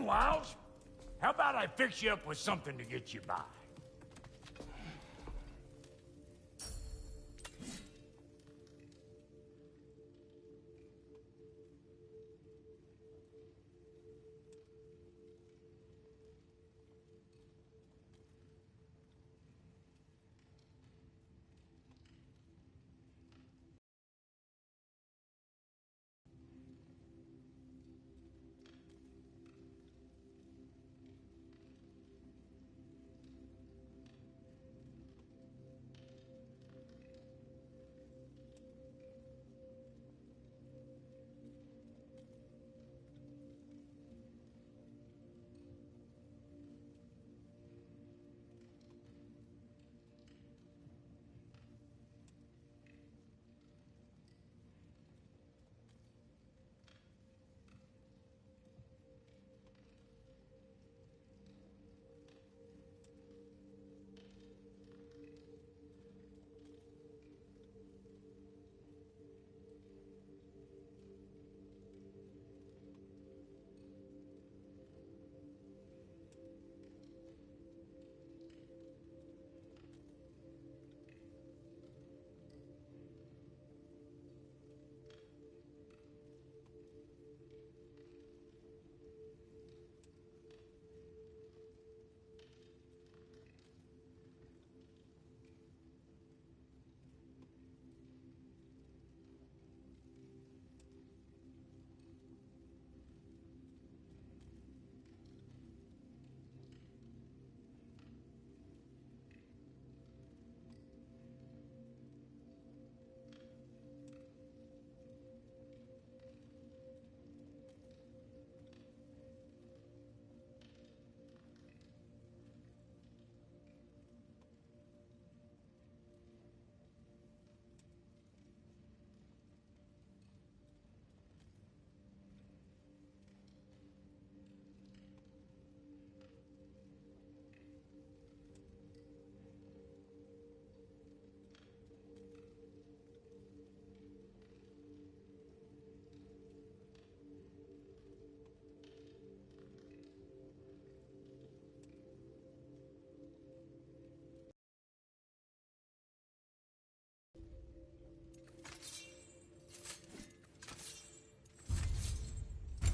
wows? How about I fix you up with something to get you by?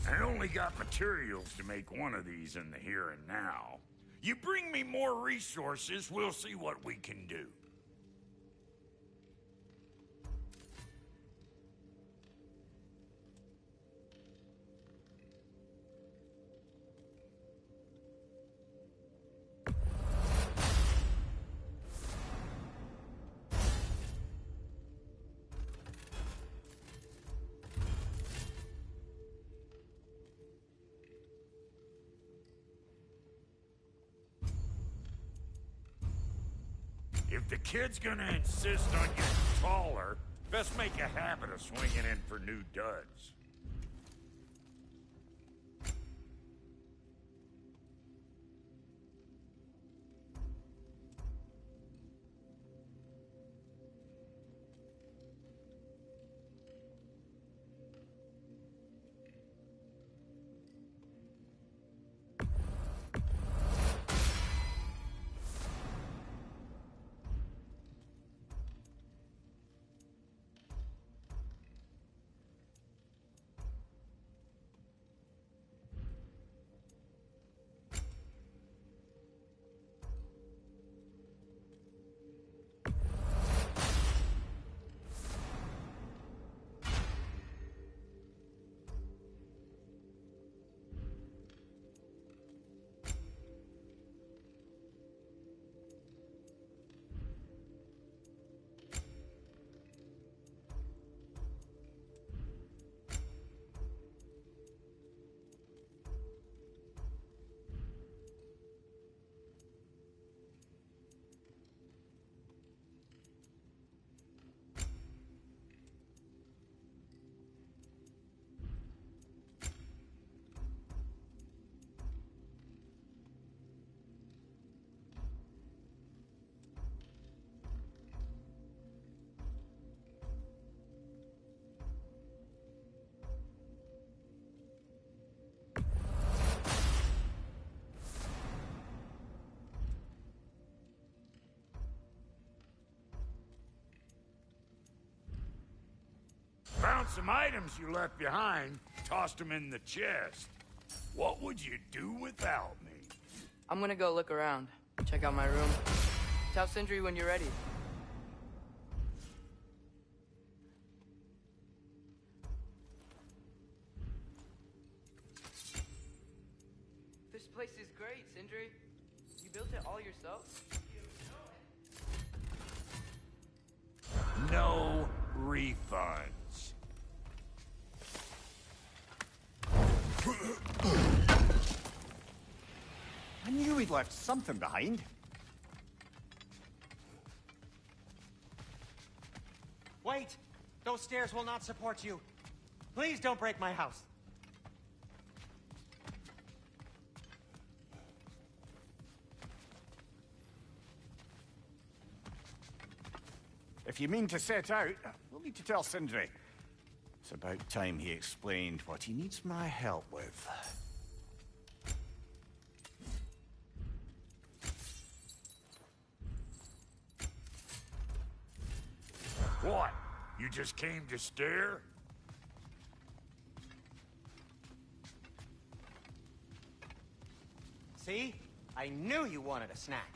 I only got materials to make one of these in the here and now. You bring me more resources, we'll see what we can do. If the kid's gonna insist on getting taller, best make a habit of swinging in for new duds. some items you left behind, tossed them in the chest. What would you do without me? I'm gonna go look around. Check out my room. Tell Sindri when you're ready. This place is great, Sindri. You built it all yourself? No refunds. I knew he'd left something behind. Wait! Those stairs will not support you. Please don't break my house. If you mean to set out, we'll need to tell Sindri. It's about time he explained what he needs my help with. What? You just came to stare? See? I knew you wanted a snack.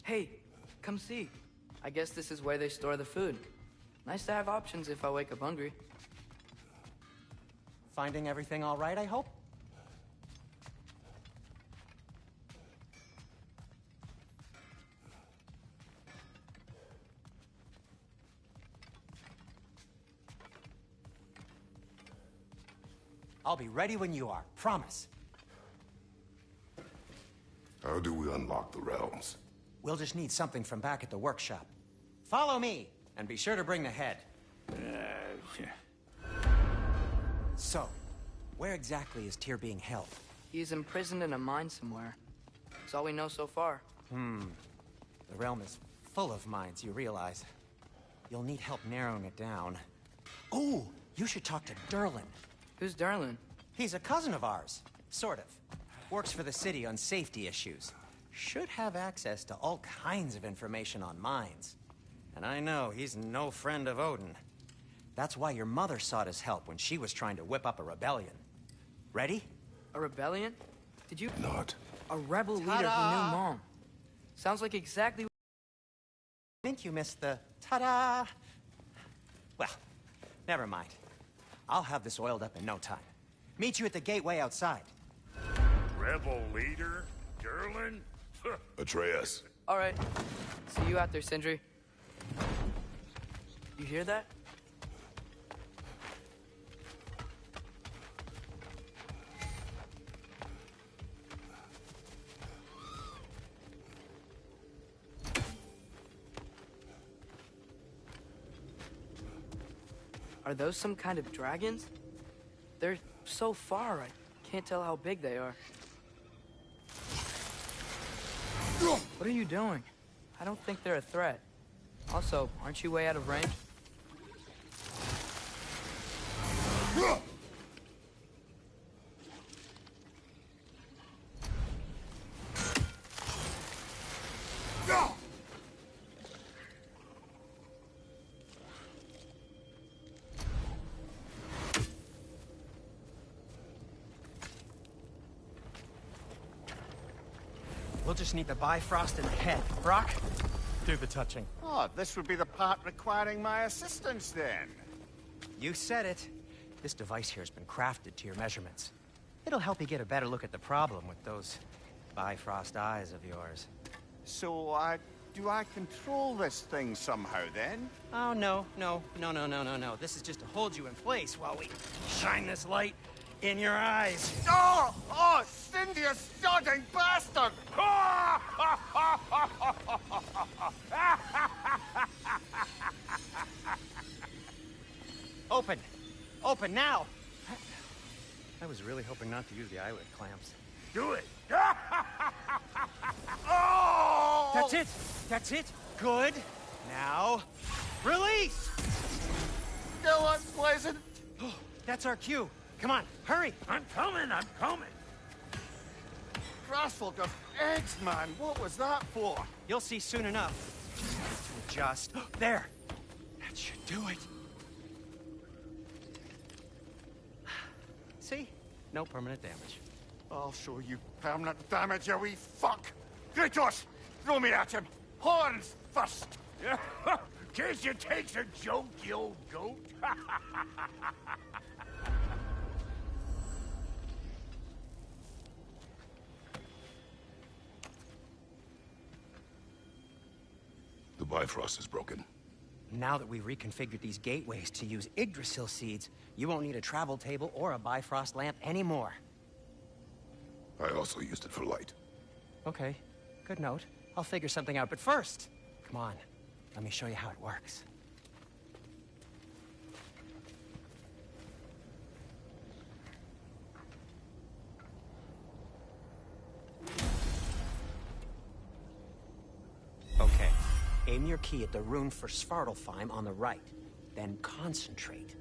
Hey, come see. I guess this is where they store the food. Nice to have options if I wake up hungry. Finding everything all right, I hope? I'll be ready when you are, promise. How do we unlock the realms? We'll just need something from back at the workshop. Follow me, and be sure to bring the head. So, where exactly is Tyr being held? He's imprisoned in a mine somewhere. That's all we know so far. The realm is full of mines, you realize. You'll need help narrowing it down. Oh, you should talk to Durlin. Who's Darlin? He's a cousin of ours, sort of. Works for the city on safety issues. Should have access to all kinds of information on mines. And I know he's no friend of Odin. That's why your mother sought his help when she was trying to whip up a rebellion. Ready? A rebellion? Did you... Not. A rebel leader who knew Ta-da! Mom. Sounds like exactly... I think you missed the ta-da! Well, never mind. I'll have this oiled up in no time. Meet you at the gateway outside. Rebel leader? Durlin? Atreus. All right. See you out there, Sindri. You hear that? Are those some kind of dragons? They're so far, I can't tell how big they are. What are you doing? I don't think they're a threat. Also, aren't you way out of range? We'll just need the Bifrost in the head. Brock, do the touching. Oh, this would be the part requiring my assistance then. You said it. This device here has been crafted to your measurements. It'll help you get a better look at the problem with those Bifrost eyes of yours. So, do I control this thing somehow then? Oh, no. This is just to hold you in place while we shine this light in your eyes. Oh! Oh, Cindy, you sodding bastard! Open! Open now! I was really hoping not to use the eyelid clamps. Do it! Oh! That's it! That's it! Good! Now, release! Still unpleasant. That's our cue. Come on, hurry! I'm coming, I'm coming! Graspel goes eggs, man! What was that for? You'll see soon enough. Just... There! That should do it. See? No permanent damage. I'll show you permanent damage, you wee fuck! Kratos! Throw me at him! Horns first! Case you takes a joke, you old goat. The Bifrost is broken. Now that we've reconfigured these gateways to use Yggdrasil seeds, you won't need a travel table or a Bifrost lamp anymore. I also used it for light. Okay, good note. I'll figure something out, but first, come on. Let me show you how it works. Okay, aim your key at the rune for Svartalfheim on the right, then concentrate.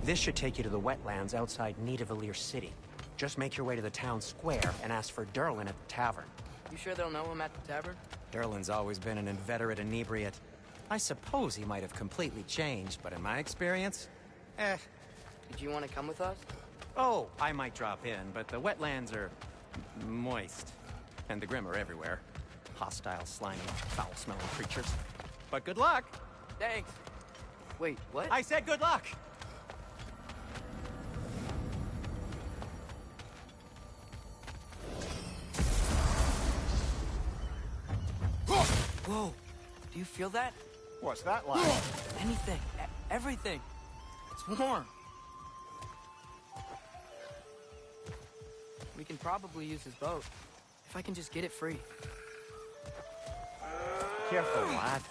This should take you to the wetlands outside Nidavellir City. Just make your way to the town square and ask for Durlin at the tavern. You sure they'll know him at the tavern? Durlin's always been an inveterate inebriate. I suppose he might have completely changed, but in my experience, Did you want to come with us? Oh, I might drop in, but the wetlands are moist. And the Grim are everywhere. Hostile, slimy, foul-smelling creatures. But good luck! Thanks. Wait, what? I said good luck! Whoa, do you feel that? What's that like? Anything, everything. It's warm. We can probably use his boat, if I can just get it free. Careful, lad.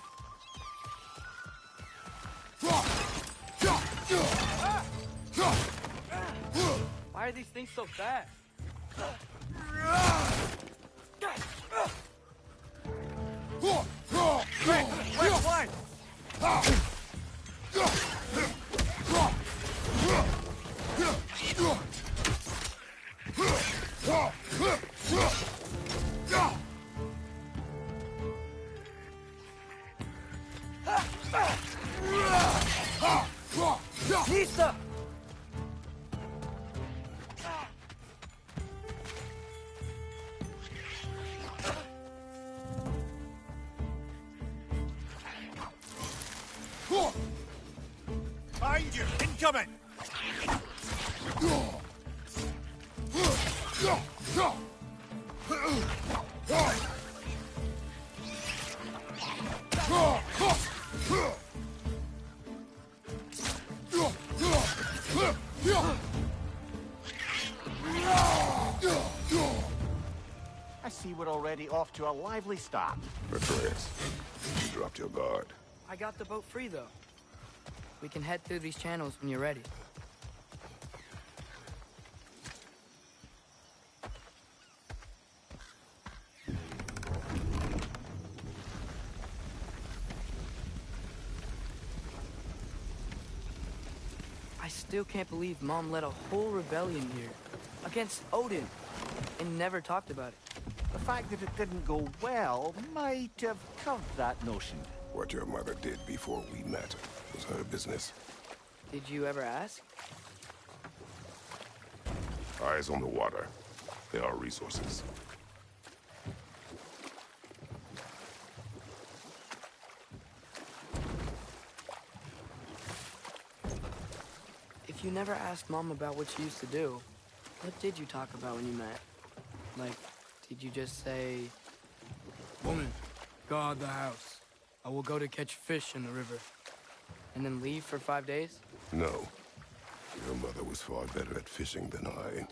Why are these things so fast? Which one? Nista! Behind you! Incoming! I see we're already off to a lively start. Atreus, you dropped your guard. I got the boat free, though. We can head through these channels when you're ready. I still can't believe Mom led a whole rebellion here. Against Odin. And never talked about it. The fact that it didn't go well might have curved that notion. What your mother did before we met was her business. Did you ever ask? Eyes on the water. There are resources. If you never asked Mom about what she used to do, what did you talk about when you met? Like, did you just say... Woman, guard the house. I will go to catch fish in the river. And then leave for 5 days? No. Your mother was far better at fishing than I.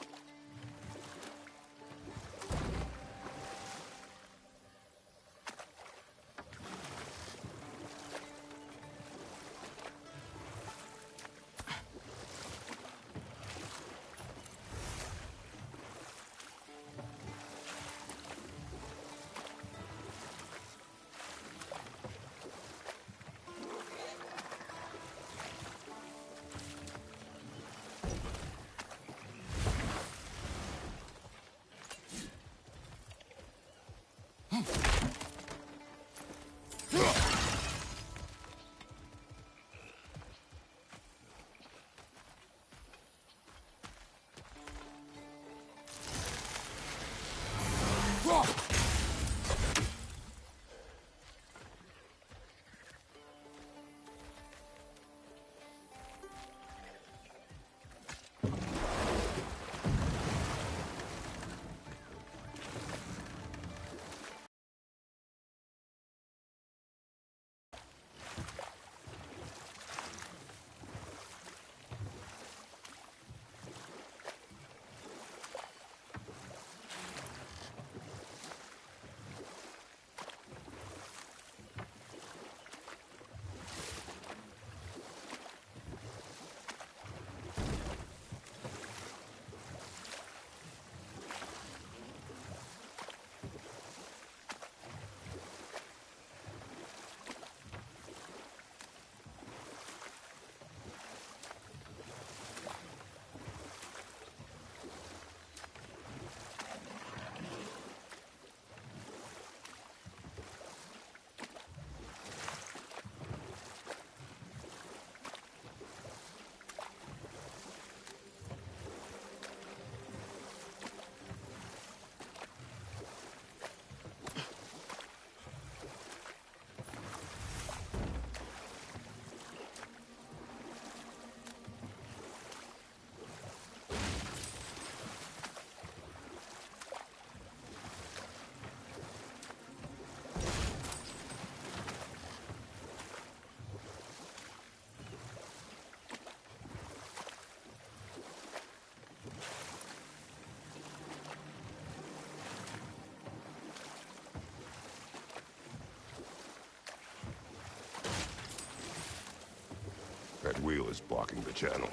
That wheel is blocking the channel.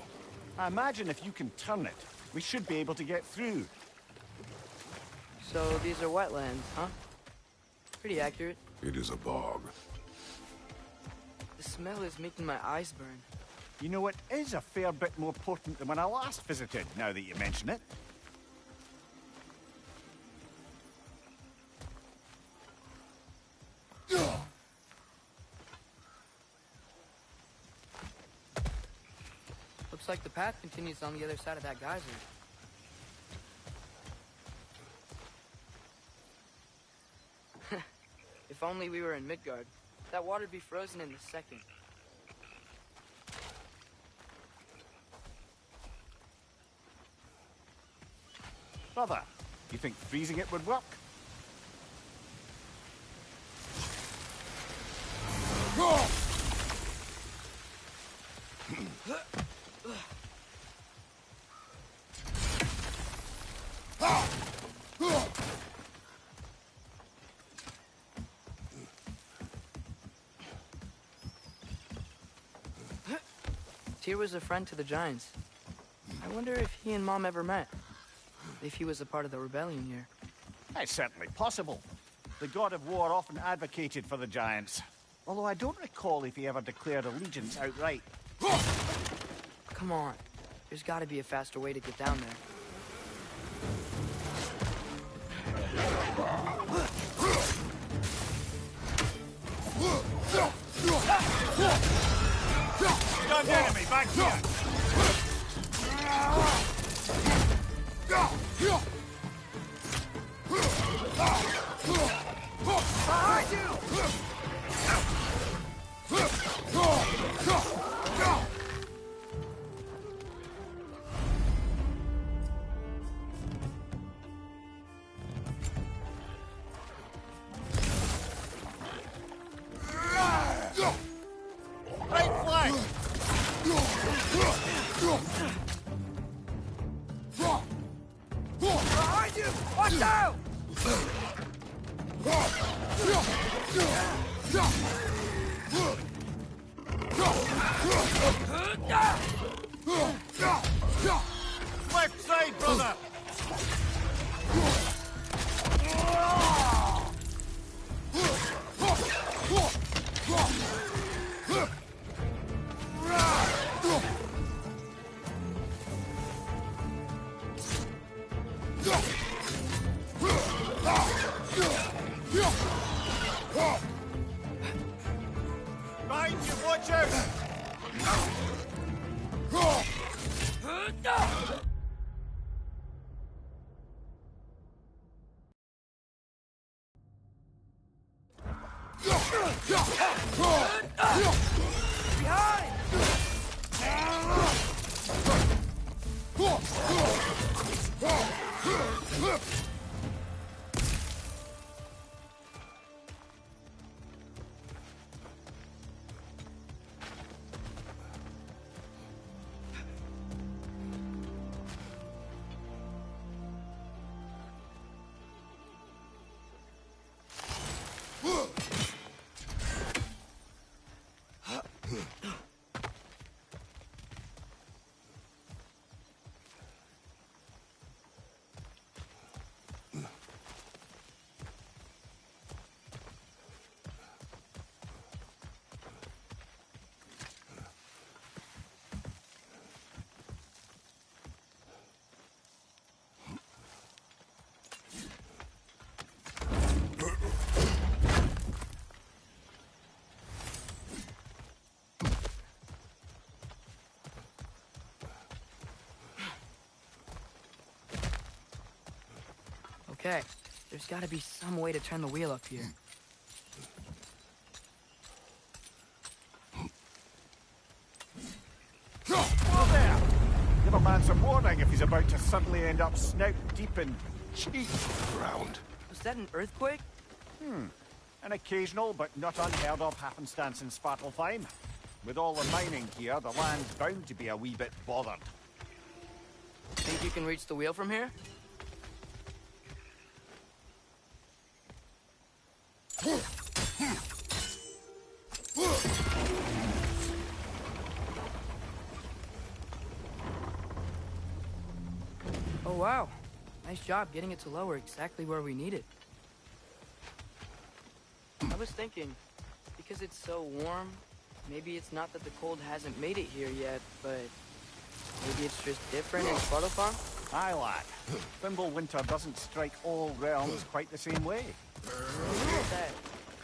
I imagine if you can turn it, we should be able to get through. So these are wetlands, huh? Pretty accurate. It is a bog. The smell is making my eyes burn. You know, it is a fair bit more potent than when I last visited, now that you mention it. Looks like the path continues on the other side of that geyser. If only we were in Midgard. That water'd be frozen in a second. Brother, you think freezing it would work? Tyr was a friend to the Giants. I wonder if he and Mom ever met. If he was a part of the rebellion here. It's certainly possible. The god of war often advocated for the Giants. Although I don't recall if he ever declared allegiance outright. come on. There's gotta be a faster way to get down there. Stunned enemy, back here! Behind you! Right flank! Behind you! Watch out! Left side, brother! Behind you, watch out! Behind! Okay, there's gotta be some way to turn the wheel up here. Whoa there! Give a man some warning if he's about to suddenly end up snout deep in cheek ground. Was that an earthquake? An occasional but not unheard of happenstance in Svartalfheim. With all the mining here, the land's bound to be a wee bit bothered. Think you can reach the wheel from here? Oh wow, nice job getting it to lower exactly where we need it. I was thinking, because it's so warm, maybe it's not that the cold hasn't made it here yet, but maybe it's just different in Svartalfheim? Aye, lad. Thimble winter doesn't strike all realms quite the same way. That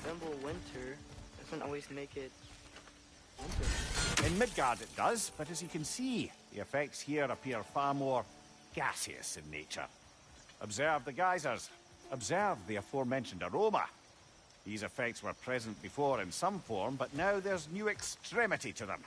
Thimble winter doesn't always make it winter. In Midgard it does, but as you can see, the effects here appear far more gaseous in nature. Observe the geysers. Observe the aforementioned aroma. These effects were present before in some form, but now there's new extremity to them.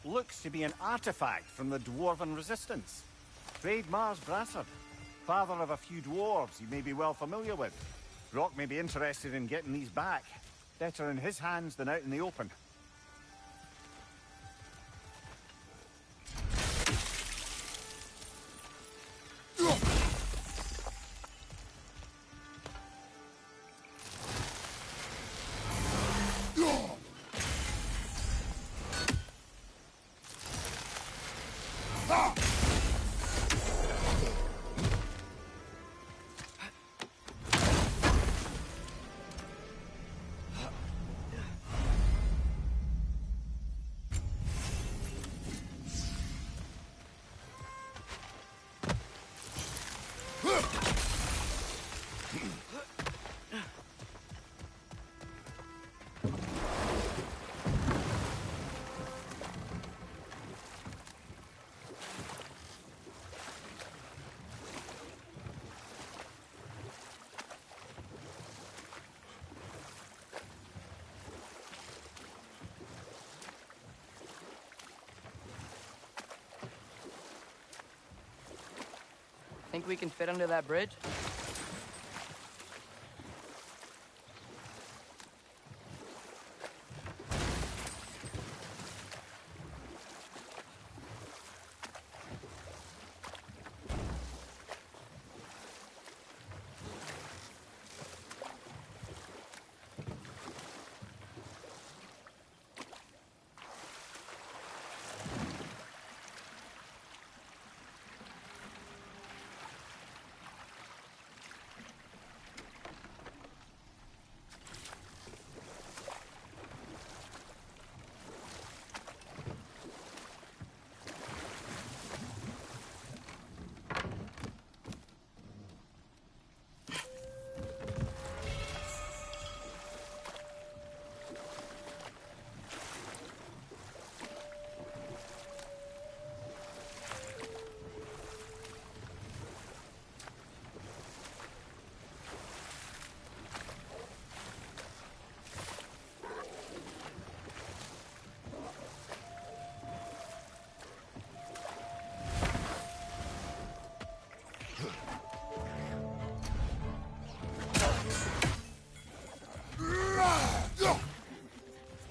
Looks to be an artifact from the Dwarven Resistance. Trade Mars Brassard, father of a few dwarves you may be well familiar with. Rock may be interested in getting these back. Better in his hands than out in the open. Think we can fit under that bridge?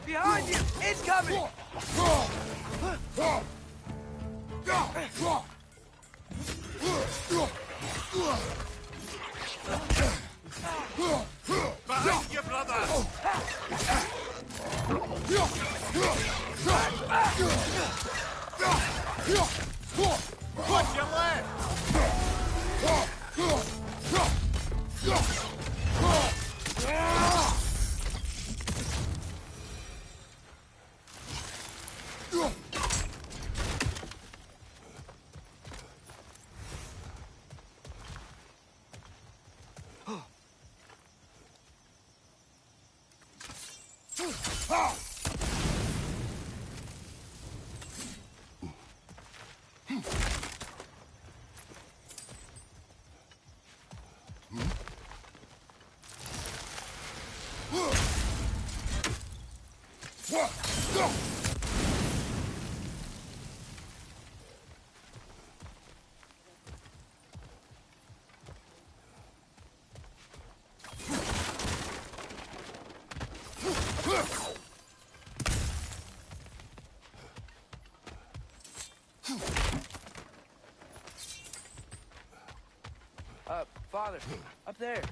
Behind you! It's coming! Behind you, brother! Watch your left! Father, up there.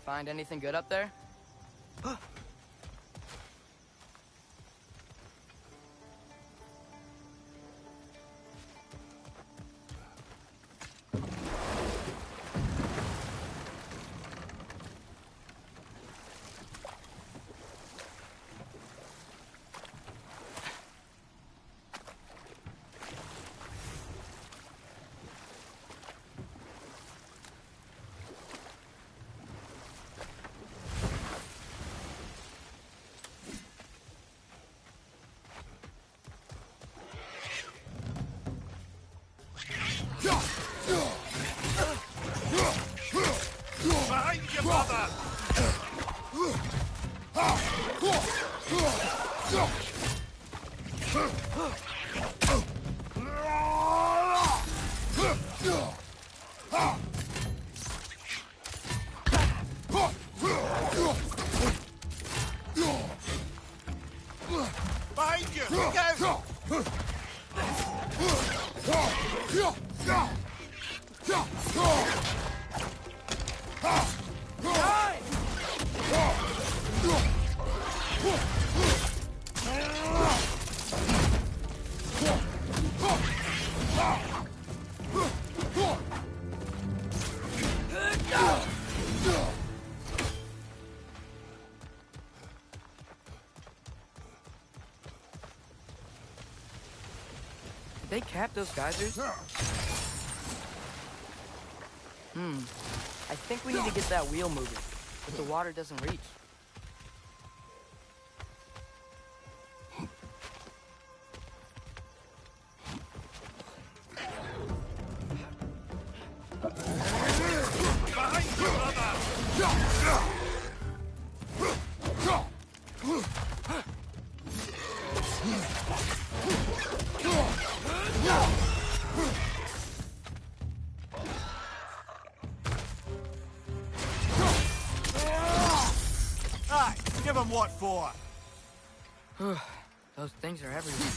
Find anything good up there? Behind you, brother! Behind you! Go! Did they cap those geysers? I think we need to get that wheel moving, but the water doesn't reach. Behind you, brother! Aye, give him what for. Those things are everywhere.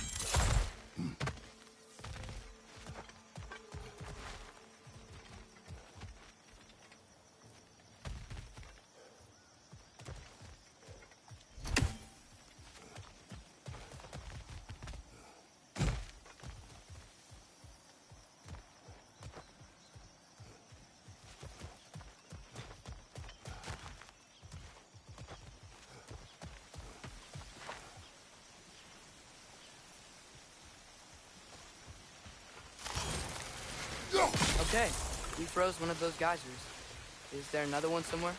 Okay, we froze one of those geysers. Is there another one somewhere?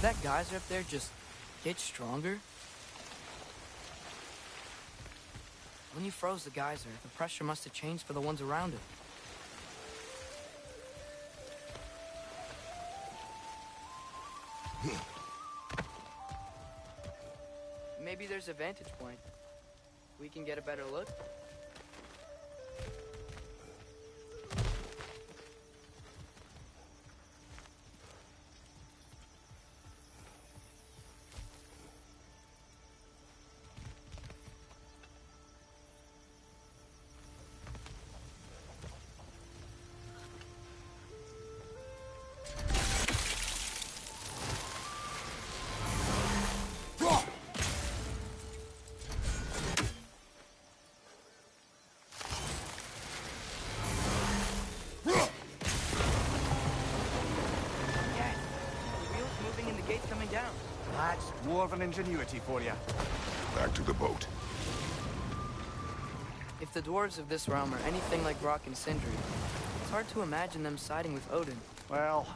that geyser up there just get stronger? When you froze the geyser, the pressure must have changed for the ones around it. Maybe there's a vantage point. We can get a better look. That's dwarven ingenuity for you. Back to the boat. If the dwarves of this realm are anything like Rock and Sindri, it's hard to imagine them siding with Odin. Well,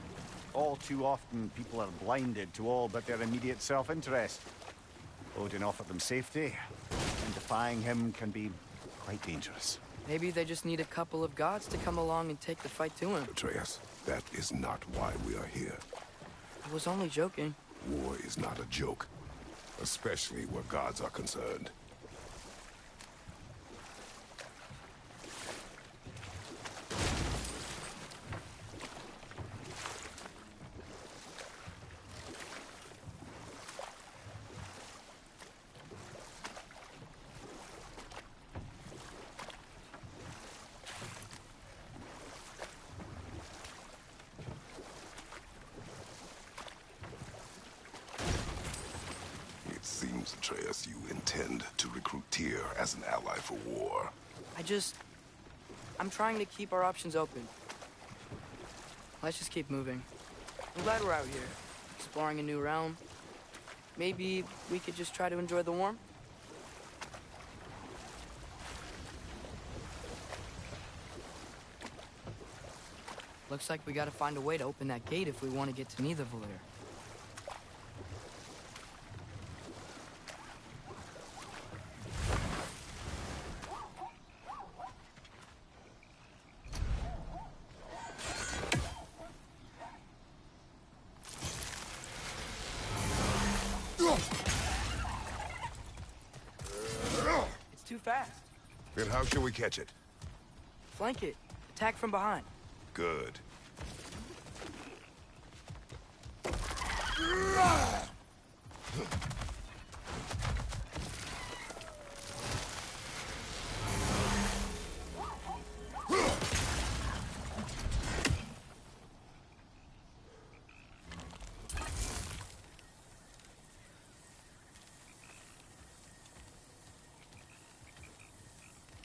all too often people are blinded to all but their immediate self-interest. Odin offered them safety, and defying him can be quite dangerous. Maybe they just need a couple of gods to come along and take the fight to him. Atreus, that is not why we are here. I was only joking. War is not a joke, especially where gods are concerned. Seems, Atreus, you intend to recruit Tyr as an ally for war. I'm trying to keep our options open. Let's just keep moving. I'm glad we're out here, exploring a new realm. Maybe we could just try to enjoy the warmth? Looks like we gotta find a way to open that gate if we want to get to Nidavellir. Too fast. Then how shall we catch it? Flank it. Attack from behind. Good.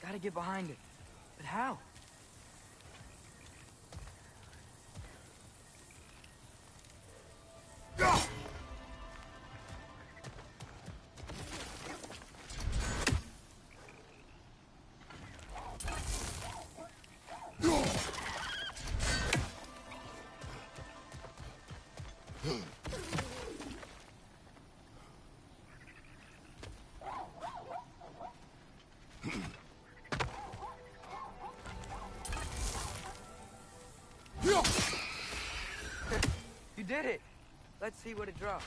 Gotta get behind it. But how? You did it! Let's see what it dropped.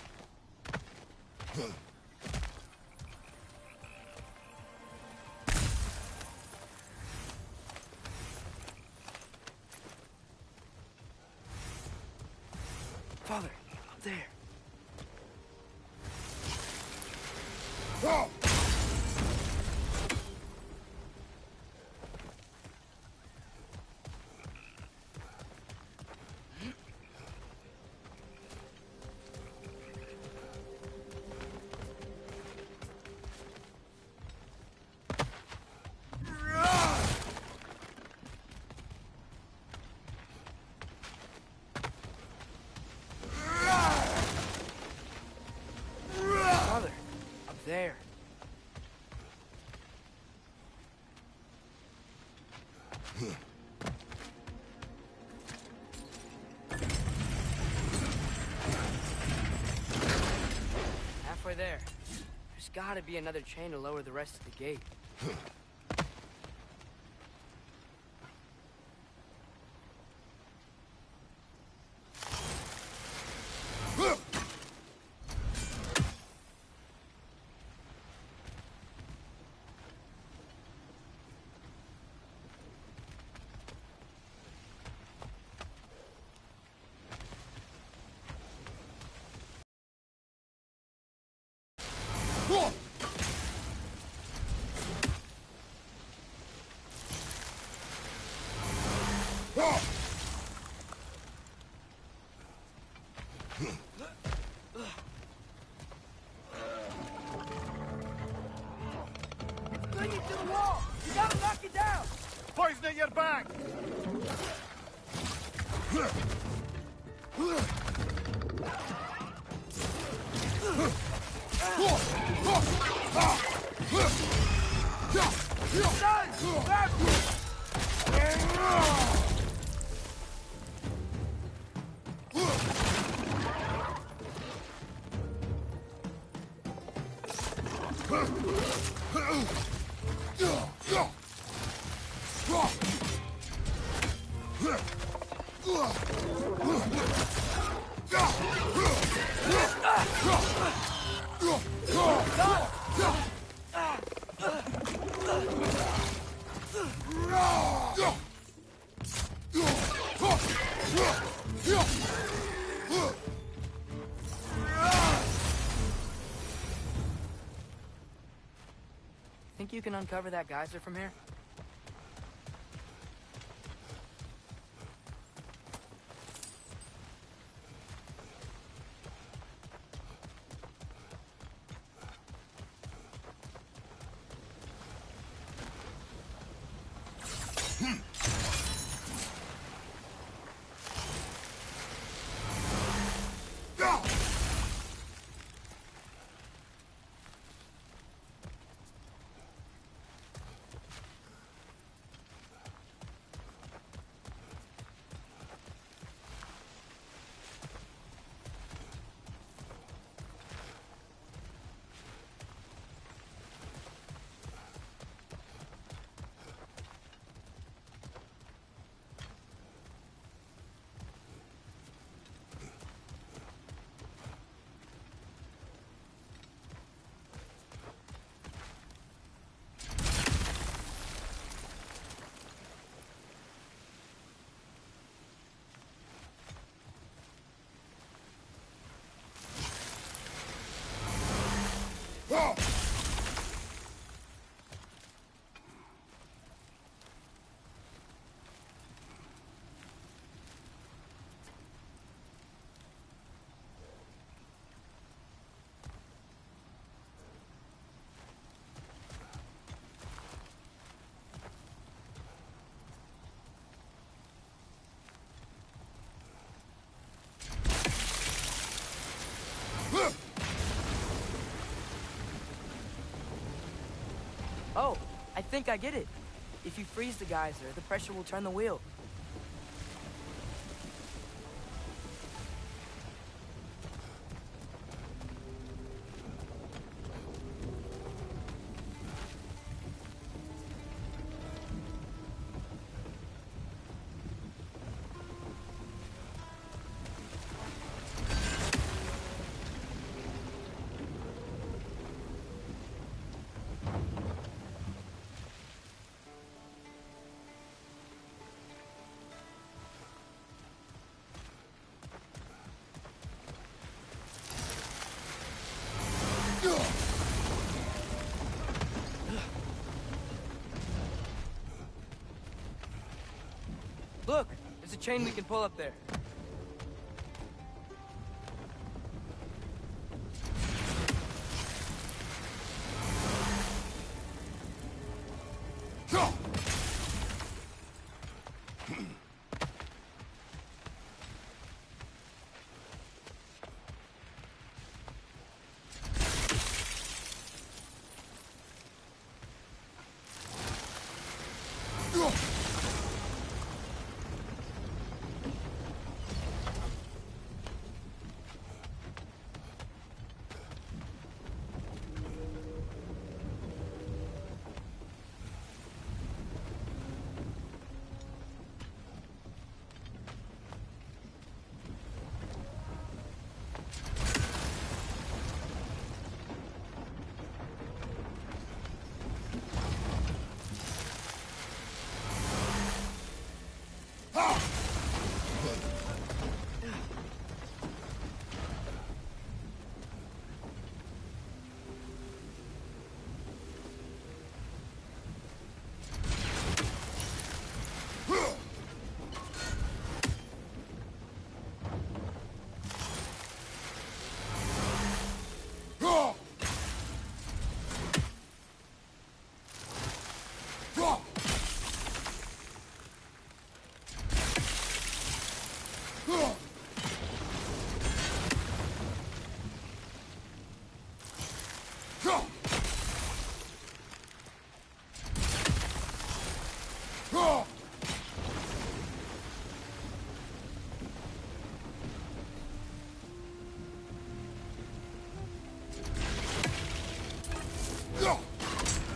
Father, up there. Father, up there. halfway there. There's gotta be another chain to lower the rest of the gate. Clinging to the wall! You gotta knock it down! Poison at your back! Think you can uncover that geyser from here? Oh, I think I get it. If you freeze the geyser, the pressure will turn the wheel. Look, there's a chain we can pull up there.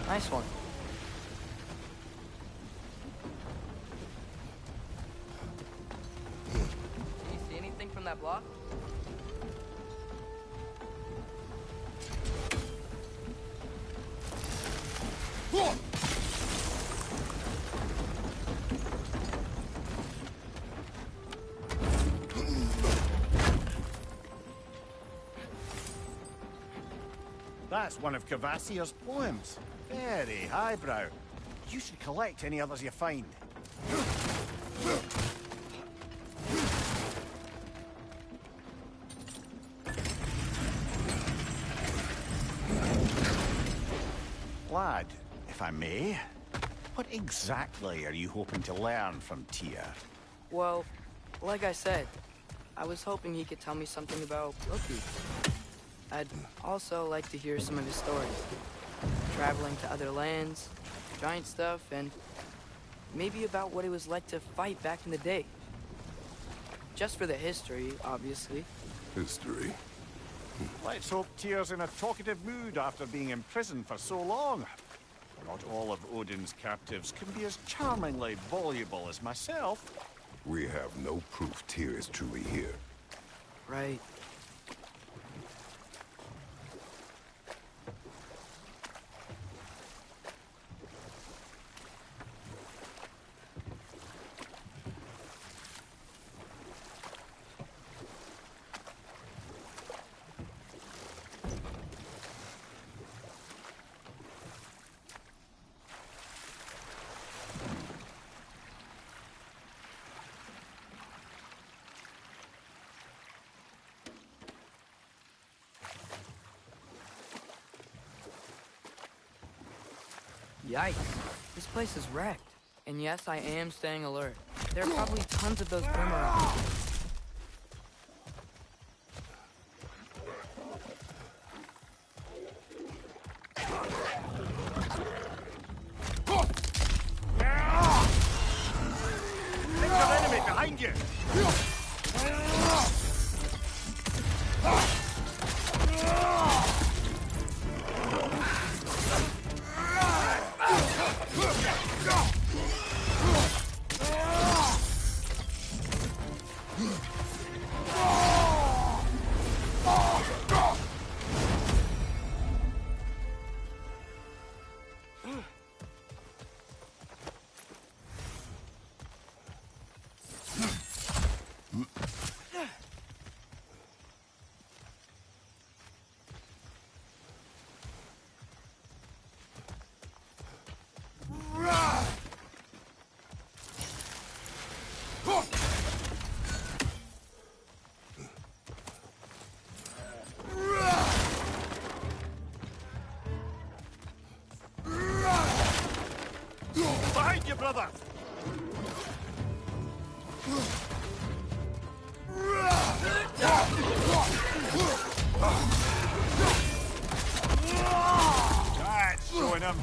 Nice one. Can you see anything from that block? That's one of Cavassier's poems. Very highbrow. You should collect any others you find. Lad, if I may, what exactly are you hoping to learn from Tyr? Well, like I said, I was hoping he could tell me something about Loki. I'd also like to hear some of his stories. Traveling to other lands, giant stuff, and maybe about what it was like to fight back in the day. Just for the history, obviously. History. Let's hope Tyr's in a talkative mood after being imprisoned for so long. Not all of Odin's captives can be as charmingly voluble as myself. We have no proof Tyr is truly here. Right. Yikes. This place is wrecked. And yes, I am staying alert. There are probably tons of those boomerangs. Think of enemy behind you! Behind you, brother! That's showing him.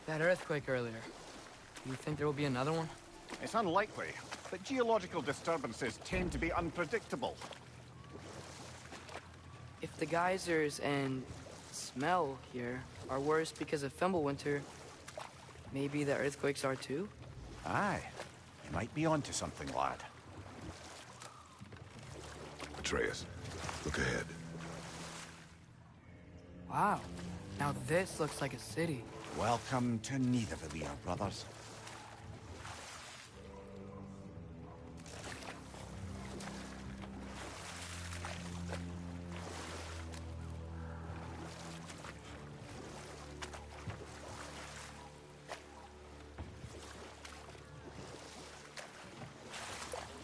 That earthquake earlier. Do you think there will be another one? It's unlikely, but geological disturbances tend to be unpredictable. If the geysers and smell here are worse because of Fimbulwinter, maybe the earthquakes are too? Aye. You might be onto something, lad. Atreus, look ahead. Wow. Now this looks like a city. Welcome to Nidavellir, brothers.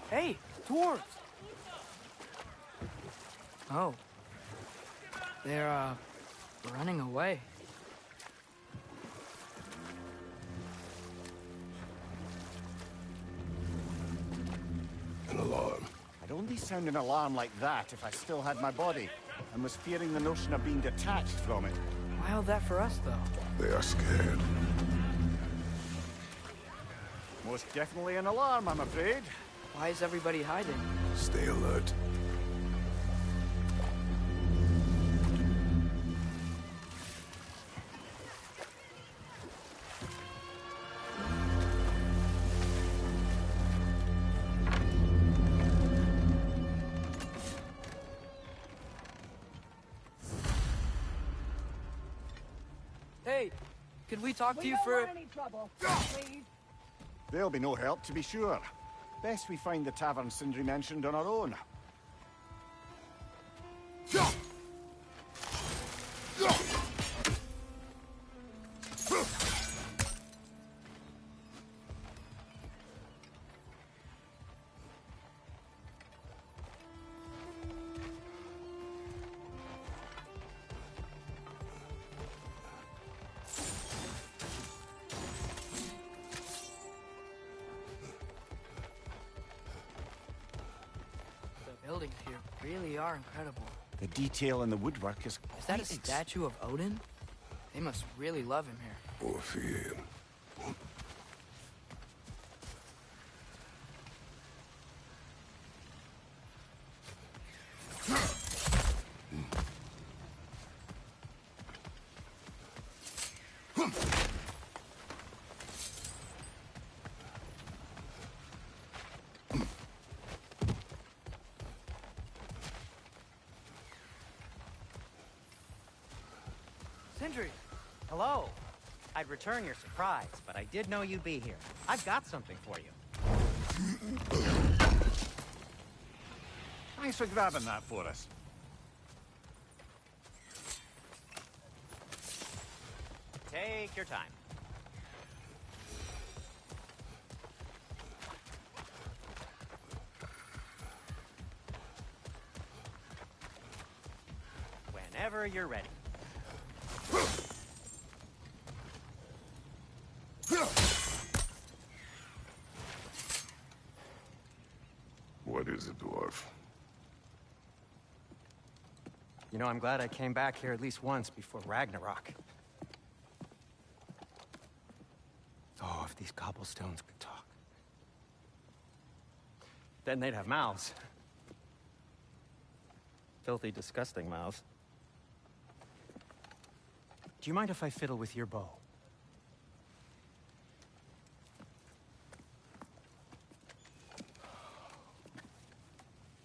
Hey, dwarves! Oh. They're, running away. An alarm. I'd only sound an alarm like that if I still had my body, and was fearing the notion of being detached from it. Why all that for us, though? They are scared. Most definitely an alarm, I'm afraid. Why is everybody hiding? Stay alert. Hey, could we talk to We you don't for... want any trouble, please. There'll be no help, to be sure. Best we find the tavern Sindri mentioned on our own. The buildings here really are incredible. The detail in the woodwork is Is that a quite statue of Odin? They must really love him here. Or fear him. Sindri! Hello. I'd return your surprise, but I did know you'd be here. I've got something for you. Thanks for grabbing that for us. Take your time. Whenever you're ready. What is it, dwarf? You know, I'm glad I came back here at least once before Ragnarok. Oh, if these cobblestones could talk. Then they'd have mouths. Filthy, disgusting mouths. Do you mind if I fiddle with your bow?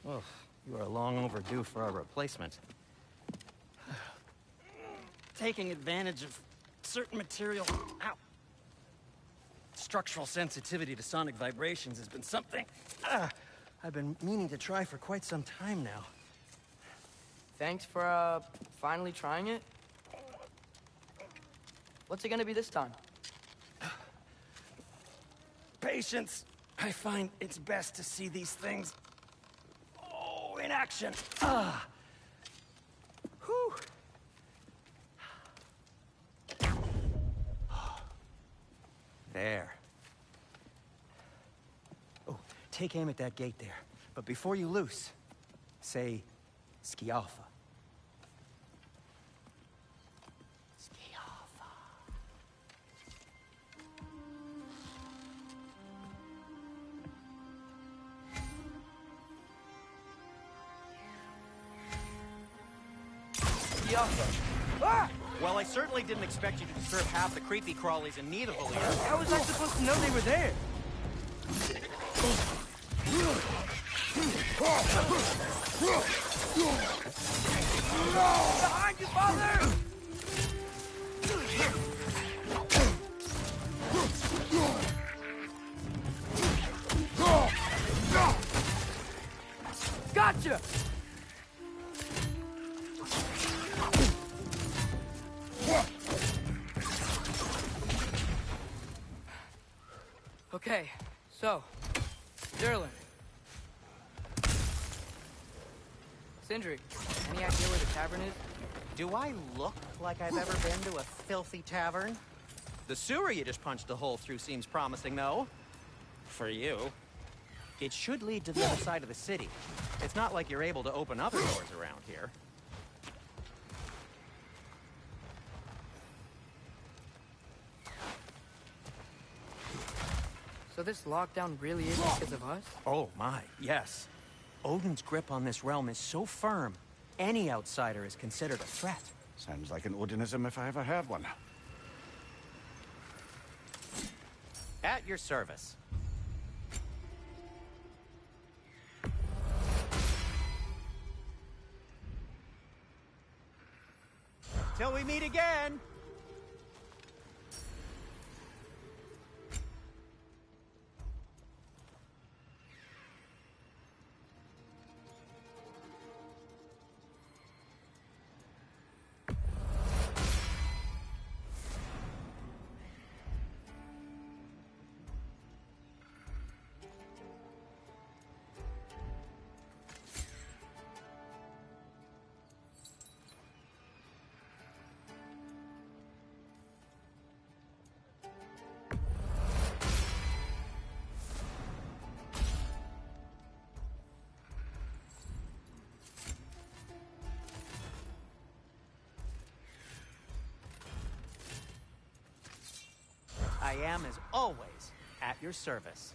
Oh, you are long overdue for a replacement. Taking advantage of certain material... Ow! Structural sensitivity to sonic vibrations has been something I've been meaning to try for quite some time now. Thanks for, finally trying it. What's it gonna be this time? Patience. I find it's best to see these things... in action. Whew. There. Oh, take aim at that gate there. But before you loose, say, Skialfa. Skialfa. lucky also. Ah! Well, I certainly didn't expect you to disturb half the creepy crawlies in need of a leader. How was I supposed to know they were there? Behind you, father! Gotcha! Okay, so, Derlin. Sindri, any idea where the tavern is? Do I look like I've ever been to a filthy tavern? The sewer you just punched a hole through seems promising, though. For you. It should lead to the other side of the city. It's not like you're able to open other doors around here. So this lockdown really is because of us? Oh my, yes. Odin's grip on this realm is so firm, any outsider is considered a threat. Sounds like an Odinism if I ever heard one. At your service. Till we meet again! I am, as always, at your service.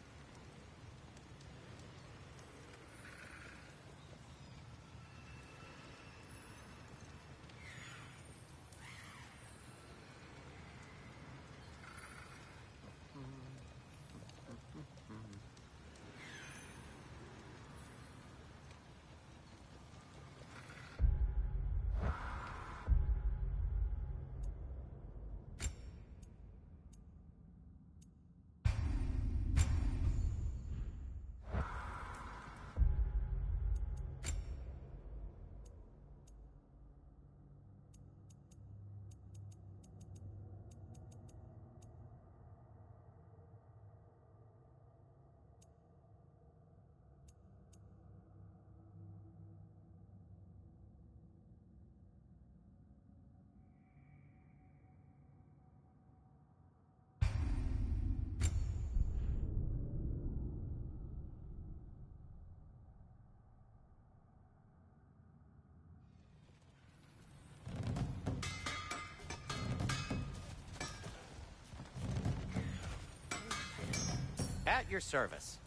At your service.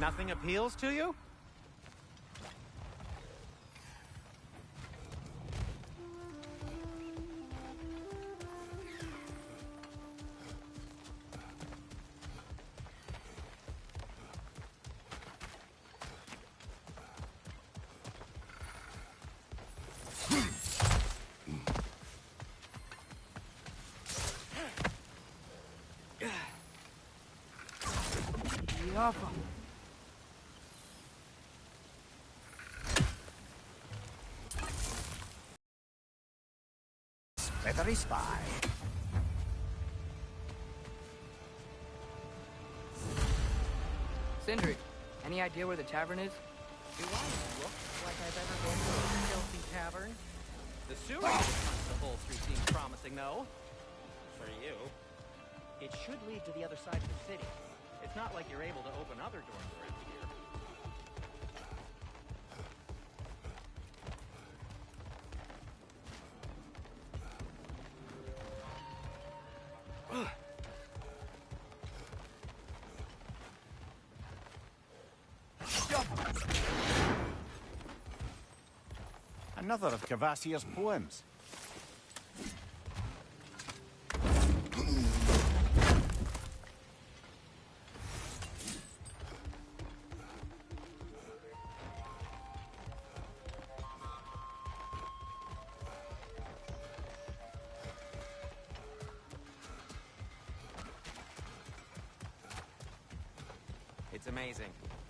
Nothing appeals to you? Yaffa. Battery spy. Sindri, any idea where the tavern is? Do I look like I've ever been to a filthy tavern? The sewer you just punched the hole through seems promising, though. For you. It should lead to the other side of the city. It's not like you're able to open other doors around here. Another of Cavassier's poems. It's amazing.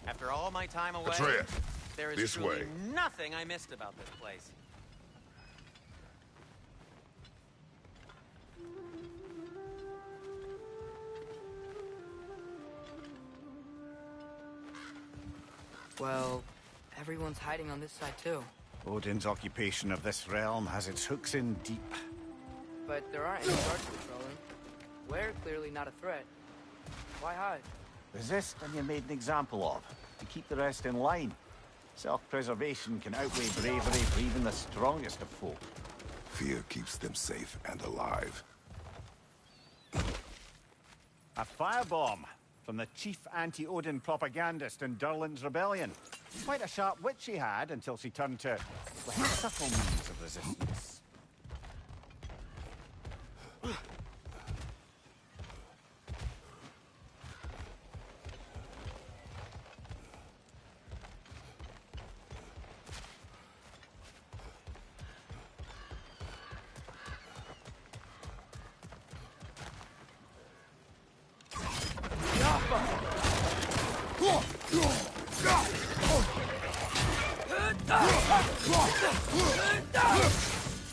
After all my time away, Atreus, there is this truly way. nothing I missed about this place. Well, everyone's hiding on this side too. Odin's occupation of this realm has its hooks in deep. But there aren't any guards patrolling. We're clearly not a threat. Why hide? Resist and you're made an example of, to keep the rest in line. Self-preservation can outweigh bravery for even the strongest of folk. Fear keeps them safe and alive. A firebomb from the chief anti-Odin propagandist in Durlin's rebellion. Quite a sharp wit she had until she turned to less subtle means of resistance.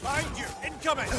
Behind you! Incoming!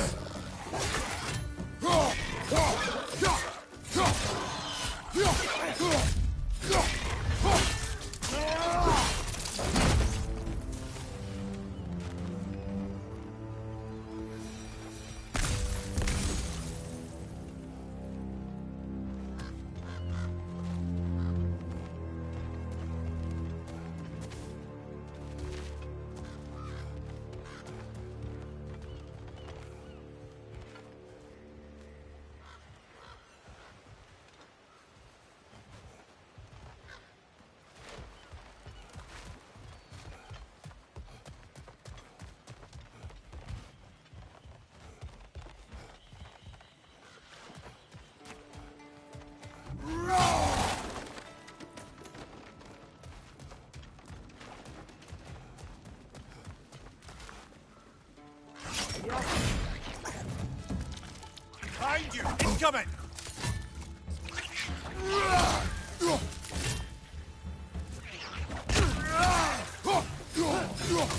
Behind you! Incoming!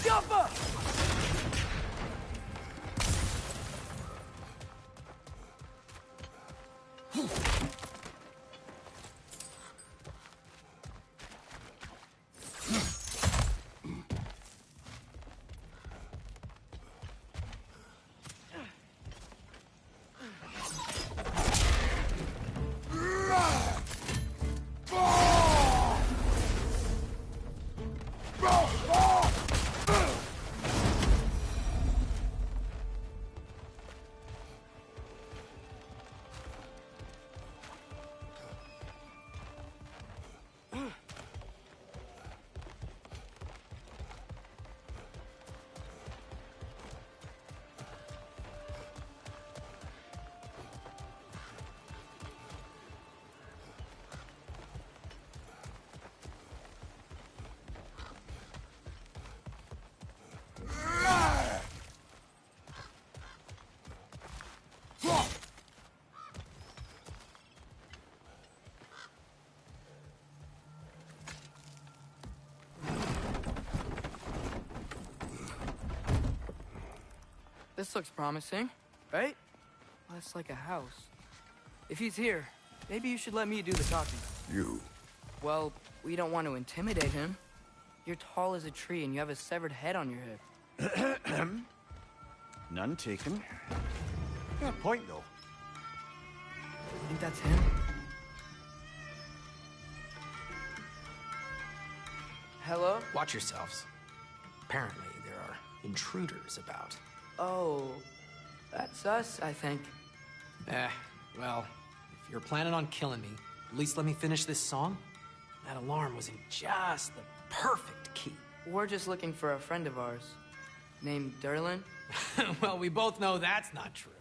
Jumper! This looks promising, right? Less like a house. If he's here, maybe you should let me do the talking. You. Well, we don't want to intimidate him. You're tall as a tree and you have a severed head on your hip. None taken. Good point, though. Think that's him? Hello? Watch yourselves. Apparently, there are intruders about. Oh, that's us, I think. Well, if you're planning on killing me, at least let me finish this song. That alarm was in just the perfect key. We're just looking for a friend of ours. Named Derlin? Well, we both know that's not true.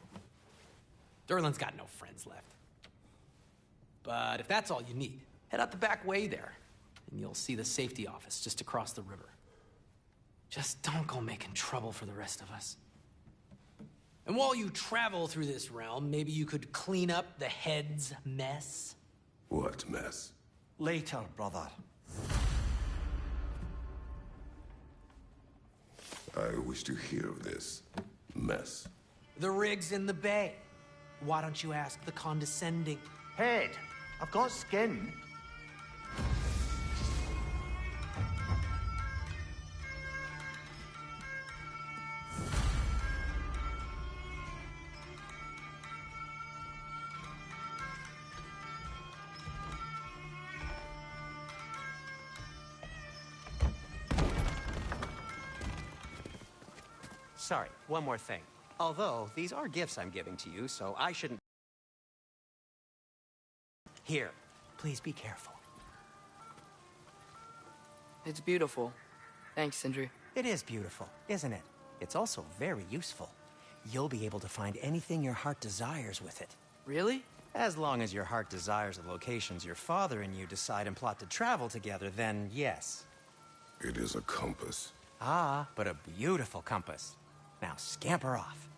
Derlin's got no friends left. But if that's all you need, head out the back way there, and you'll see the safety office just across the river. Just don't go making trouble for the rest of us. And while you travel through this realm, maybe you could clean up the head's mess? What mess? Later, brother. I wish to hear of this mess. The rig's in the bay. Why don't you ask the condescending? Head, I've got skin. Sorry, one more thing. Although, these are gifts I'm giving to you, so I shouldn't... Here, please be careful. It's beautiful. Thanks, Sindri. It is beautiful, isn't it? It's also very useful. You'll be able to find anything your heart desires with it. Really? As long as your heart desires the locations your father and you decide and plot to travel together, then yes. It is a compass. Ah, but a beautiful compass. Now scamper off.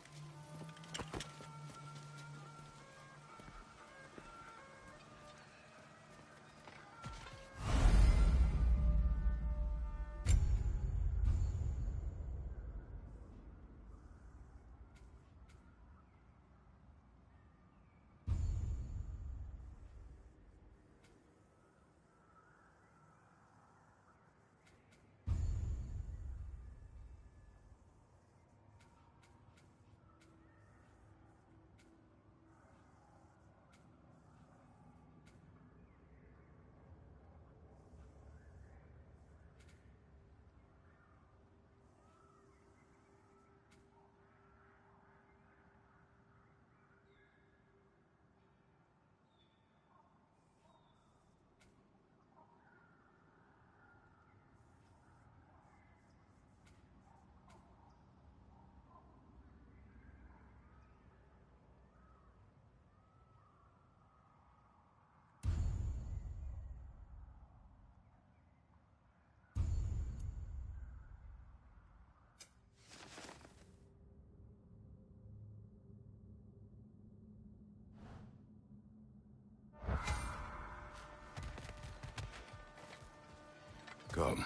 Come.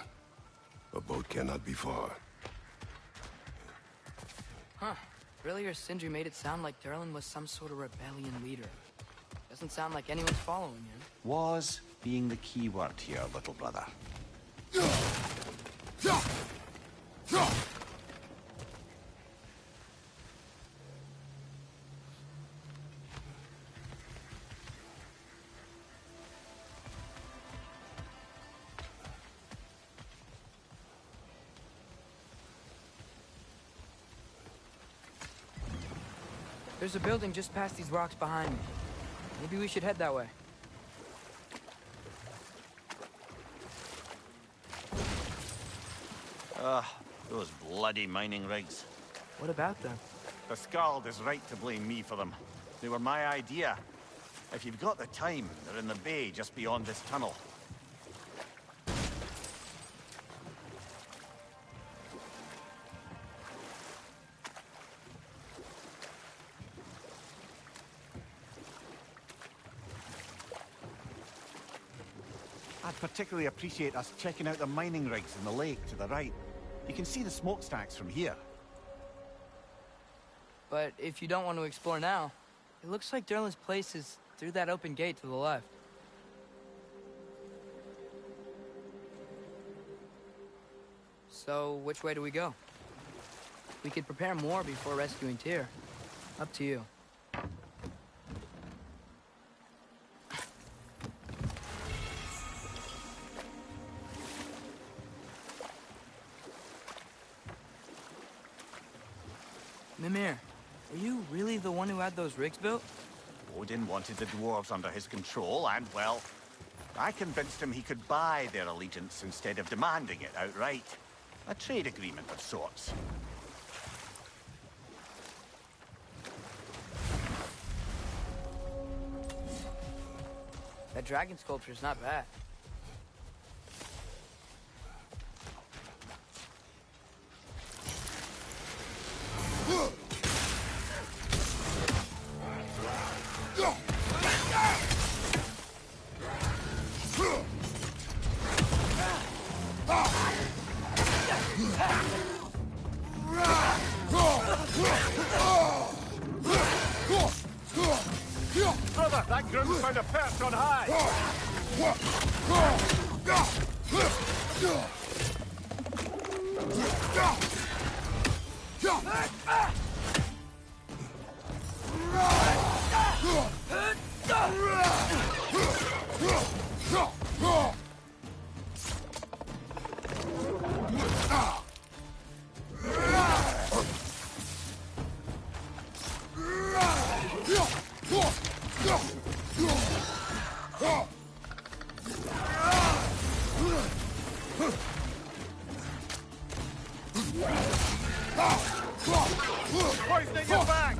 A boat cannot be far. Huh. Earlier, Sindri made it sound like Derlin was some sort of rebellion leader. Doesn't sound like anyone's following him. Was being the key word here, little brother. There's a building just past these rocks behind me. Maybe we should head that way. Those bloody mining rigs. What about them? The Skald is right to blame me for them. They were my idea. If you've got the time, they're in the bay just beyond this tunnel. I'd particularly appreciate us checking out the mining rigs in the lake to the right. You can see the smokestacks from here. But if you don't want to explore now, it looks like Derlin's place is through that open gate to the left. So, which way do we go? We could prepare more before rescuing Tyr. Up to you. Mimir, were you really the one who had those rigs built? Odin wanted the dwarves under his control, and, well, I convinced him he could buy their allegiance instead of demanding it outright. A trade agreement of sorts. That dragon sculpture's not bad. Brother, that groom's found a perch on high! Poisoning your back!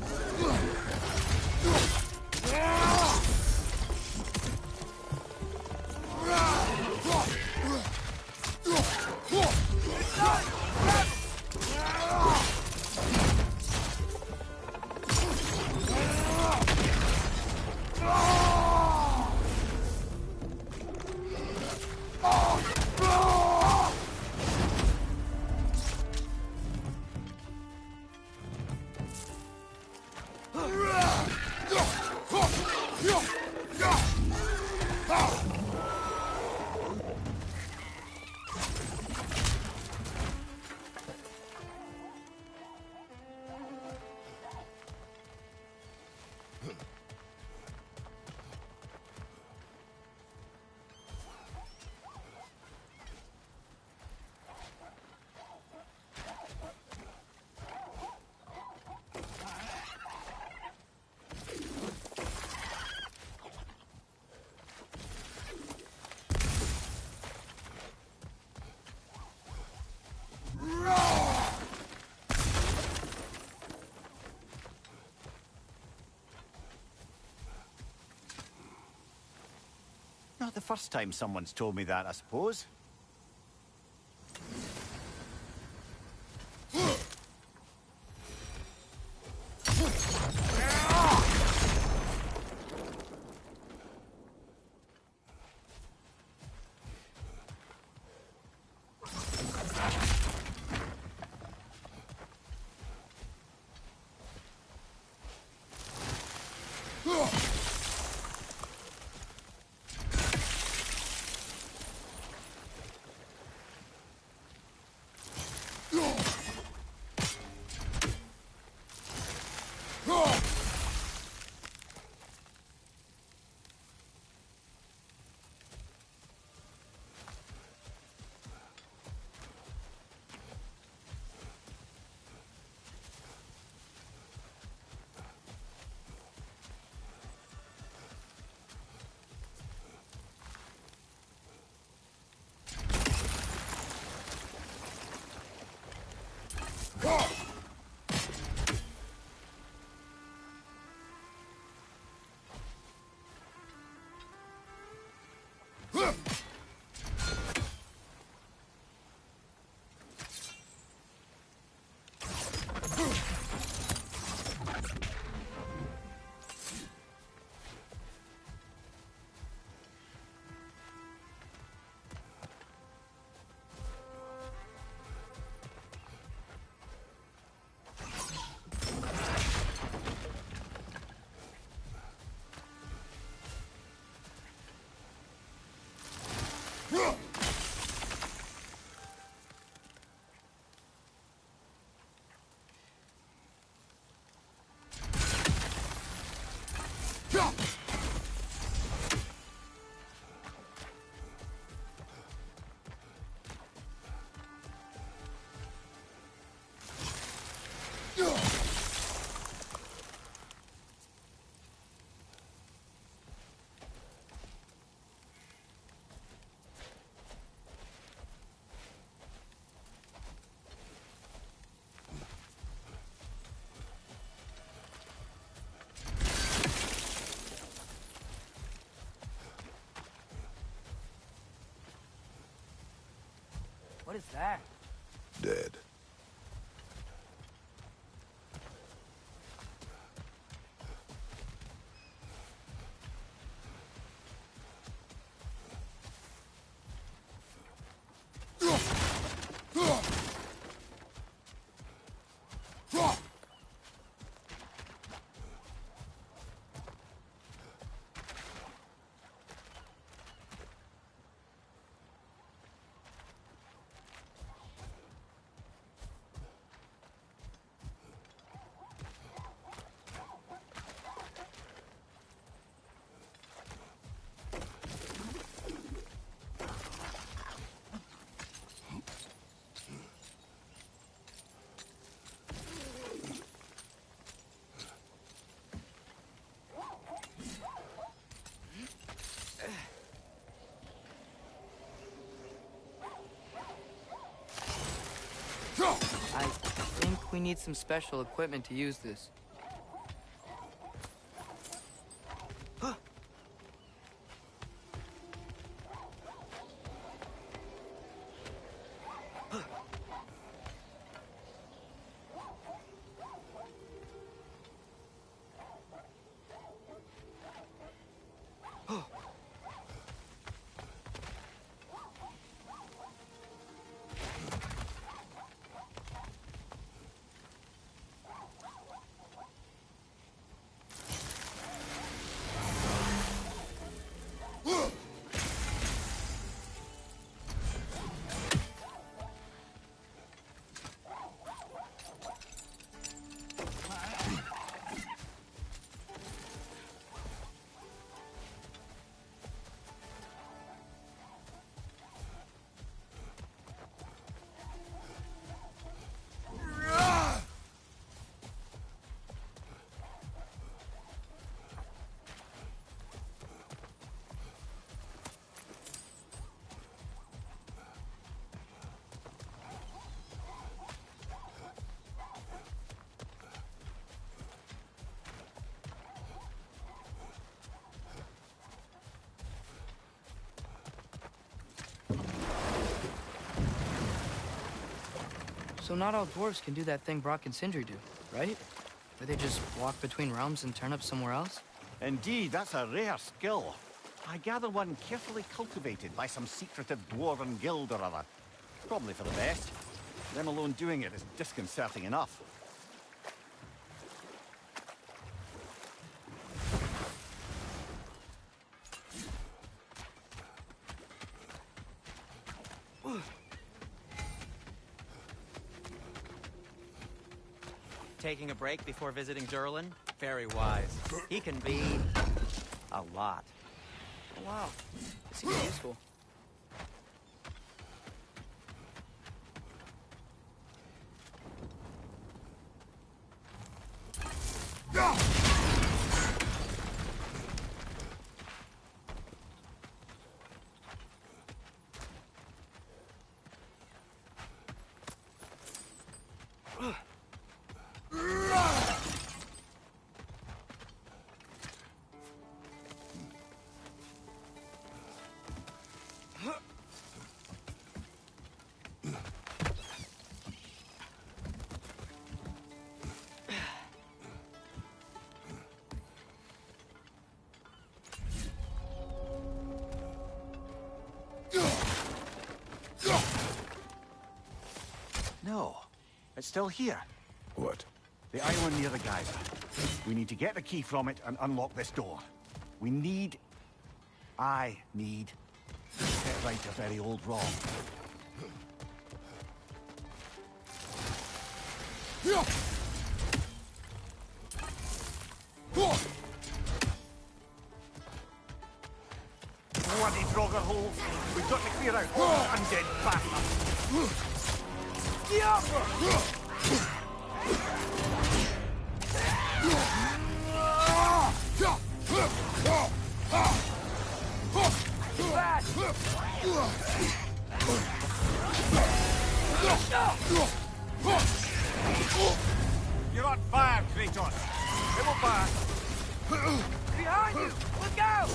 Not the first time someone's told me that, I suppose. What is that? Dead. I think we need some special equipment to use this. So not all dwarves can do that thing Brock and Sindri do, right? Where they just walk between realms and turn up somewhere else? Indeed, that's a rare skill. I gather one carefully cultivated by some secretive dwarven guild or other. Probably for the best. Them alone doing it is disconcerting enough. Taking a break before visiting Durlin? Very wise. He can be a lot. Oh, wow. This seems useful. No, it's still here. What? The island near the geyser. We need to get the key from it and unlock this door. I need to set right a very old wrong. Bloody Draugr holes! We've got to clear out all the undead bastards! You're on fire, Kratos! It will burn! Behind you! Look out!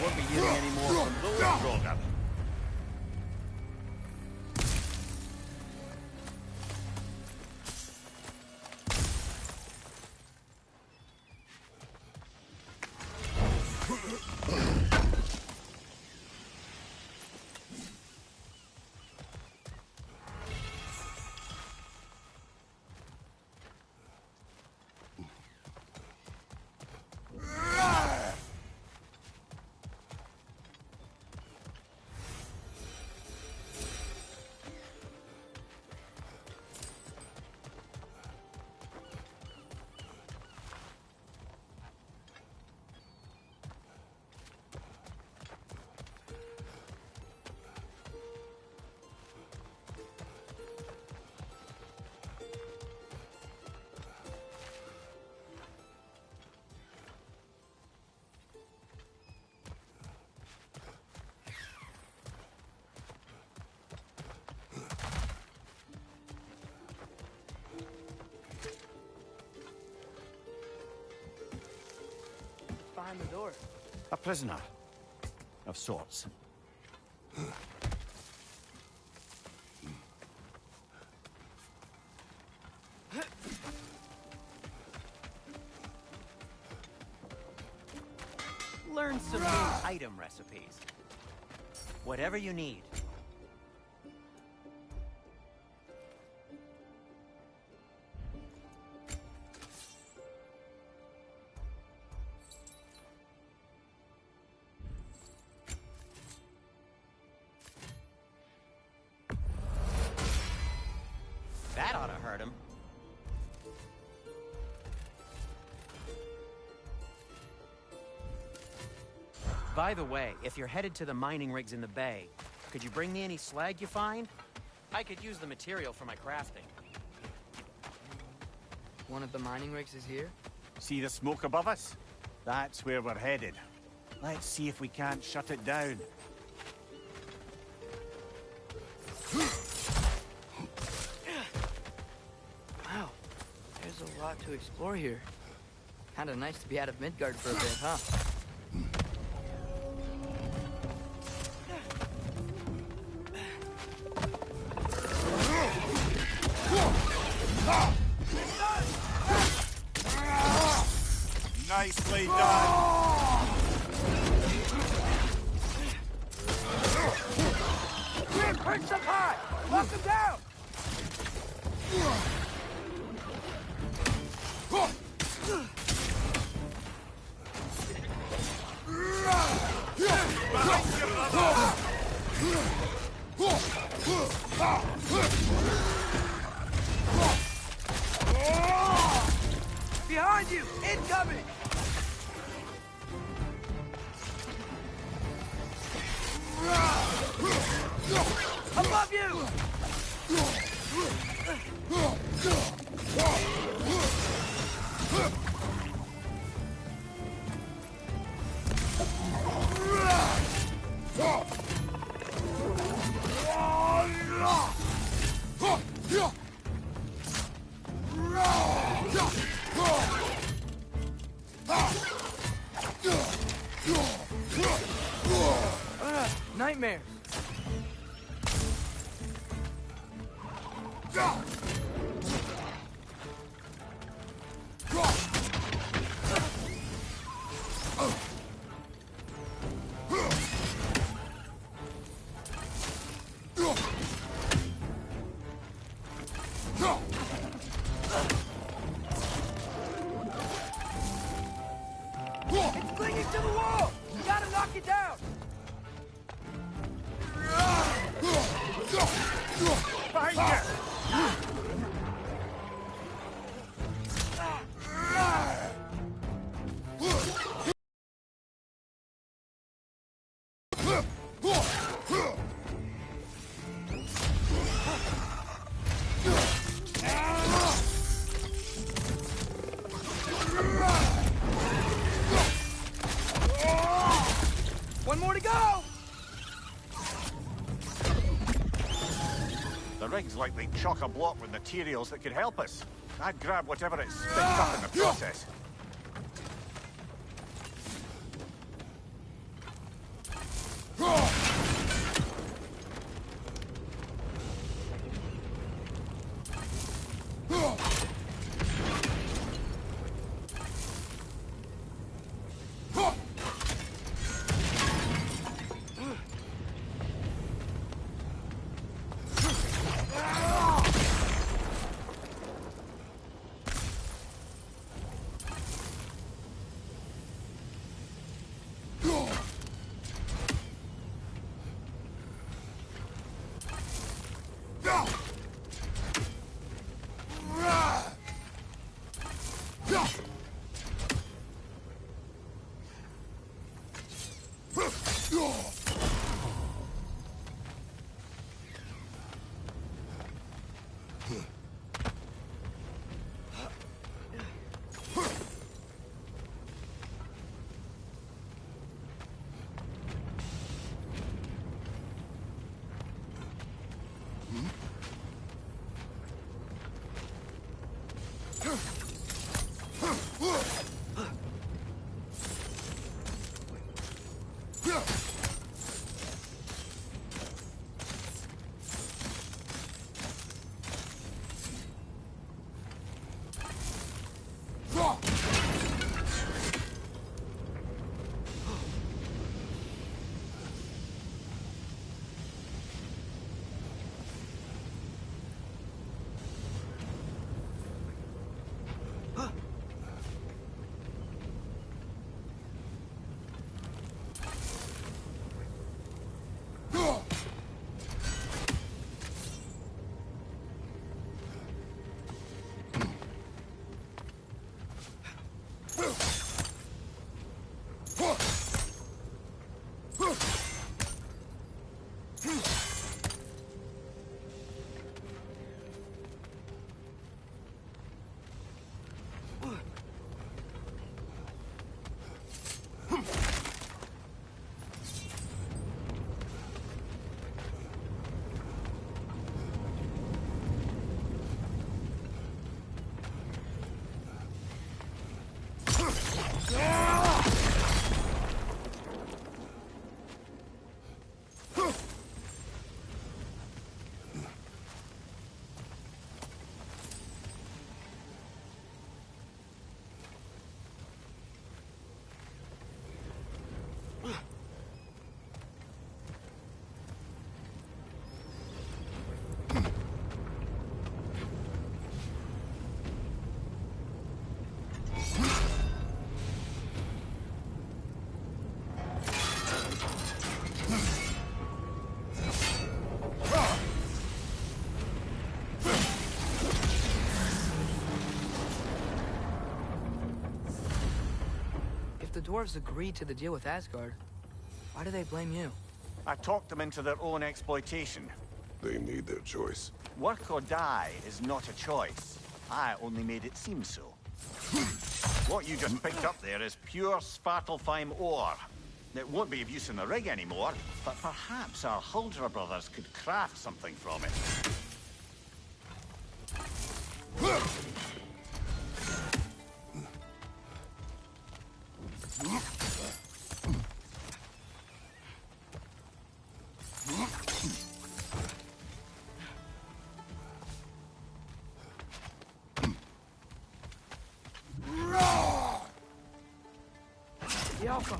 Won't be getting any more from those, Roger. Behind the door. A prisoner. Of sorts. Learn some new item recipes. Whatever you need. That ought to hurt him. By the way, if you're headed to the mining rigs in the bay, could you bring me any slag you find? I could use the material for my crafting. One of the mining rigs is here? See the smoke above us? That's where we're headed. Let's see if we can't shut it down. Wow, there's a lot to explore here. Kinda nice to be out of Midgard for a bit, huh? Nicely done! Quick, perch up high! Lock him down! Behind you! Incoming! Above you! Nightmares! It's clinging to the wall! You gotta knock it down! Behind you! One more to go! The rig's likely chock-a-block with materials that could help us. I'd grab whatever it spits up in the process. If the dwarves agreed to the deal with Asgard, why do they blame you? I talked them into their own exploitation. They made their choice. Work or die is not a choice. I only made it seem so. What you just picked up there is pure Svartalfheim ore. It won't be of use in the rig anymore, but perhaps our Huldra brothers could craft something from it. The Alpha!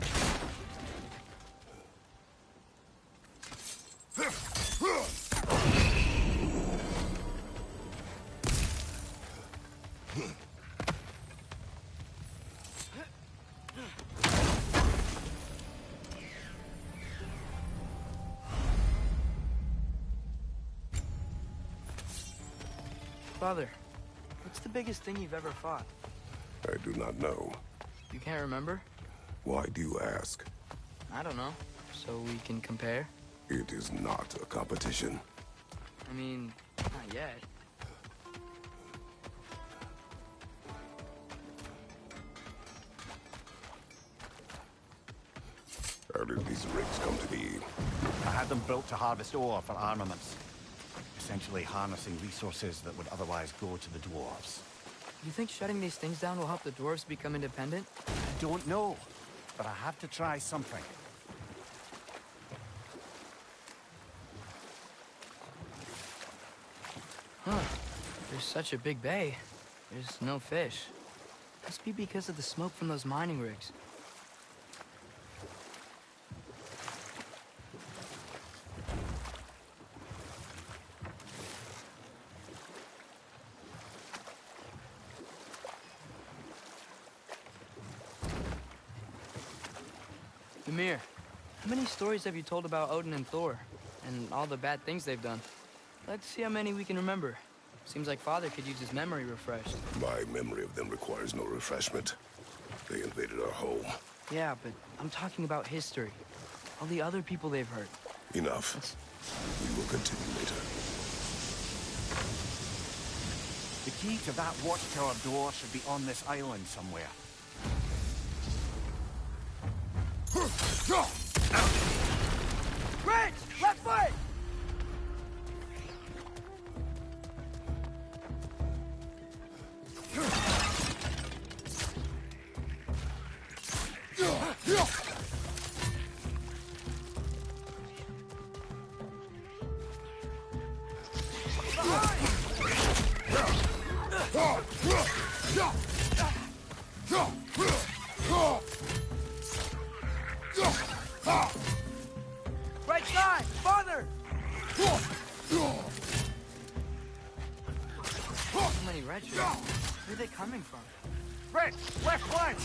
Father, what's the biggest thing you've ever fought? I do not know. You can't remember? Why do you ask? I don't know. So we can compare? It is not a competition. I mean, not yet. How did these rigs come to be? I had them built to harvest ore for armaments. Essentially harnessing resources that would otherwise go to the dwarves. You think shutting these things down will help the dwarves become independent? I don't know, but I have to try something. Huh. There's such a big bay. There's no fish. Must be because of the smoke from those mining rigs. Ymir, how many stories have you told about Odin and Thor? And all the bad things they've done? Let's see how many we can remember. Seems like Father could use his memory refreshed. My memory of them requires no refreshment. They invaded our home. Yeah, but I'm talking about history. All the other people they've hurt. Enough. We will continue later. The key to that watchtower door should be on this island somewhere. Bridge! Left foot! Right side! Farther! So many red shirts. Where are they coming from? Red! Left flank!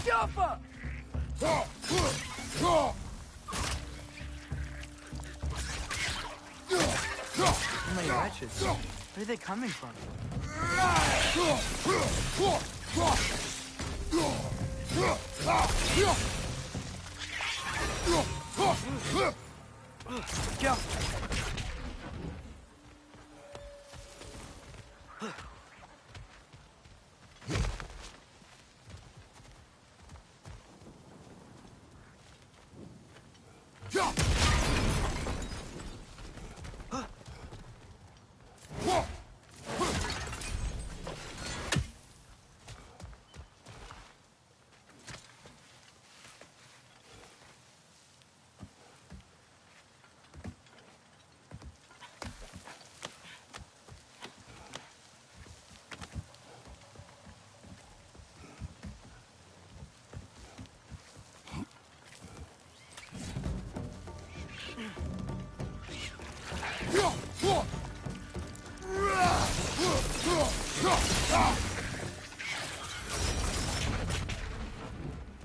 Jumper! So many red shirts. Where are they coming from? Go!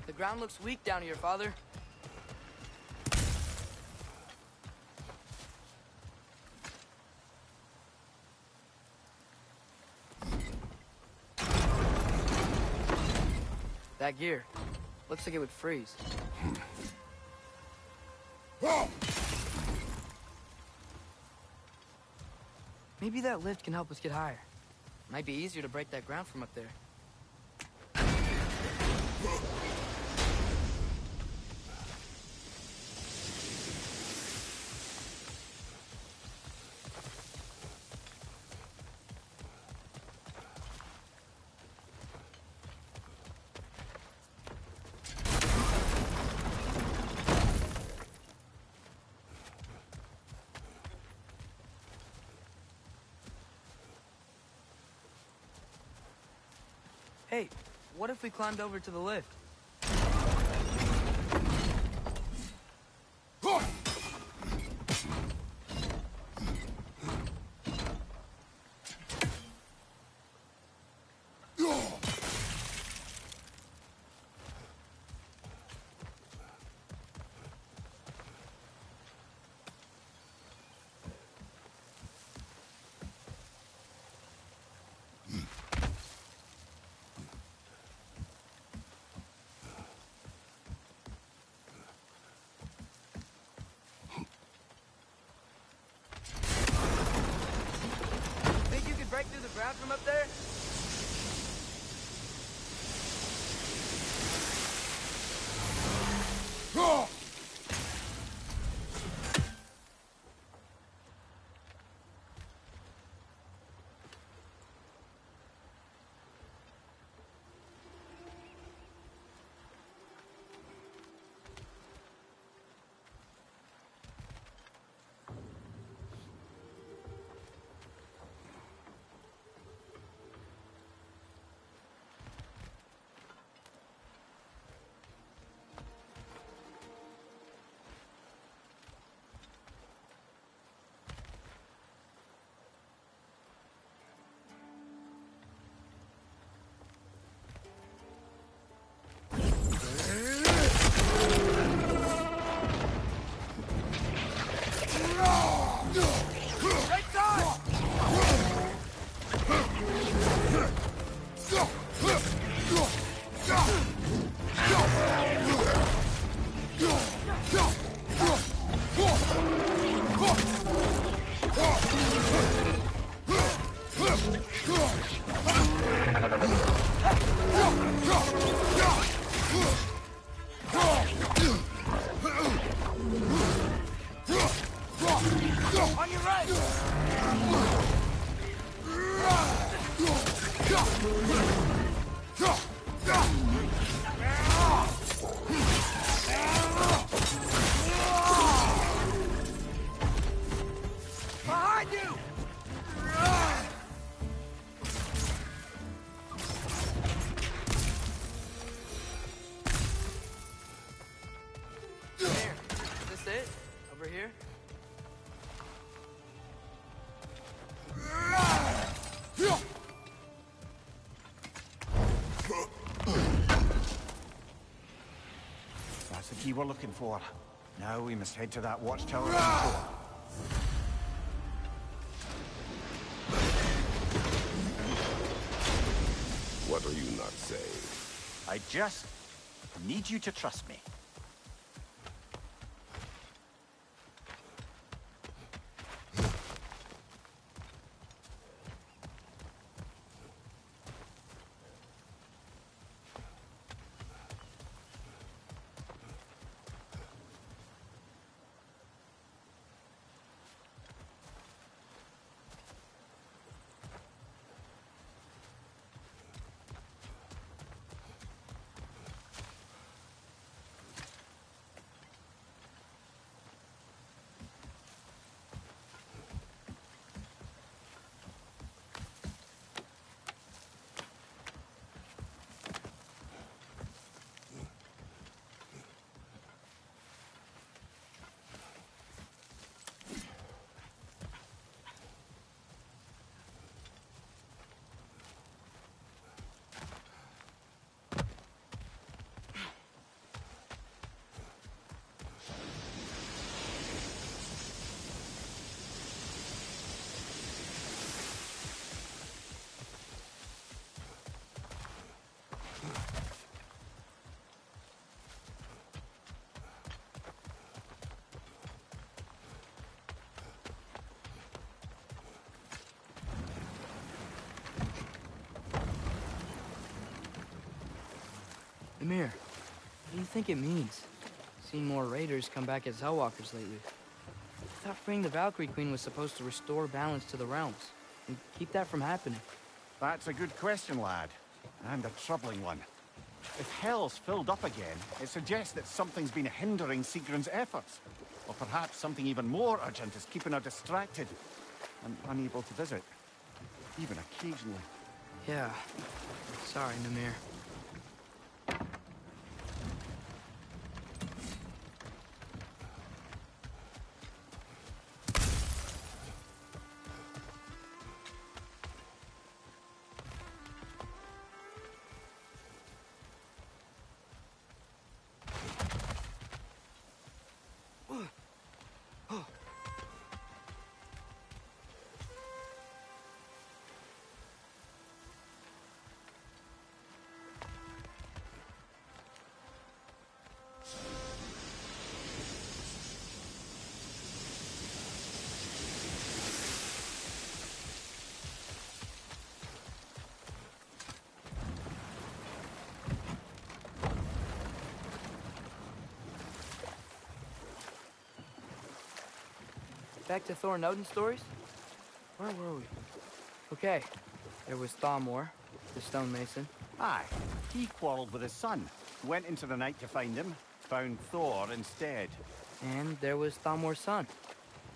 The ground looks weak down here, Father. That gear. Looks like it would freeze. Maybe that lift can help us get higher. Might be easier to break that ground from up there. Hey, what if we climbed over to the lift? Think you could break through the ground from up there? Behind you! Here, is this it? Over here? That's the key we're looking for. Now we must head to that watchtower on the shore. What are you not saying? I just need you to trust me. Amir, what do you think it means? Seen more raiders come back as Hellwalkers lately. I thought freeing the Valkyrie Queen was supposed to restore balance to the realms and keep that from happening. That's a good question, lad. And a troubling one. If Hell's filled up again, it suggests that something's been hindering Sigrun's efforts. Or perhaps something even more urgent is keeping her distracted and unable to visit. Even occasionally. Yeah. Sorry, Mimir. Back to Thor and Odin stories? Where were we? Okay, there was Thamor, the stonemason. Aye, he quarreled with his son, went into the night to find him, found Thor instead. And there was Thamor's son,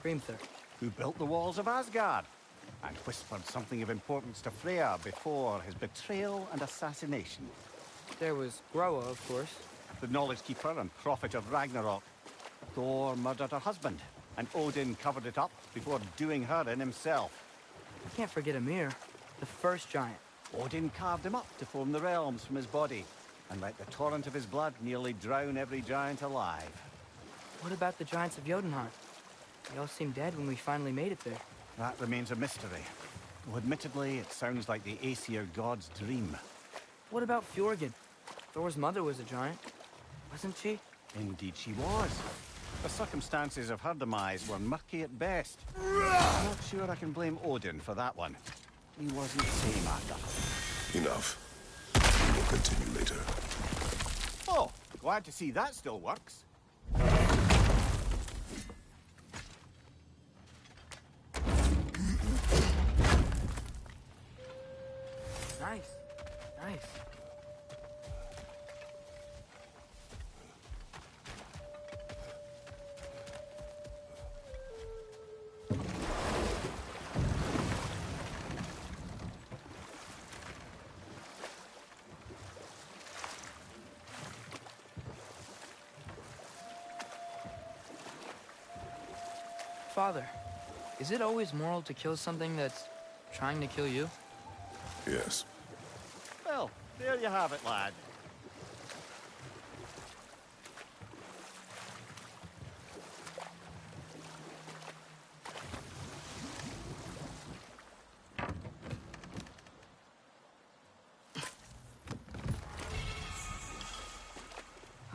Grimthur. Who built the walls of Asgard, and whispered something of importance to Freya before his betrayal and assassination. There was Groa, of course. The knowledge keeper and prophet of Ragnarok. Thor murdered her husband, and Odin covered it up before doing her in himself. You can't forget Ymir, the first giant. Odin carved him up to form the realms from his body, and let the torrent of his blood nearly drown every giant alive. What about the giants of Jotunheim? They all seemed dead when we finally made it there. That remains a mystery. Though admittedly, it sounds like the Aesir god's dream. What about Fjorgyn? Thor's mother was a giant, wasn't she? Indeed she was. The circumstances of her demise were murky at best. I'm not sure I can blame Odin for that one. He wasn't same after. Enough. We will continue later. Oh, glad to see that still works. Nice. Nice. Father, is it always moral to kill something that's trying to kill you? Yes. Well, there you have it, lad.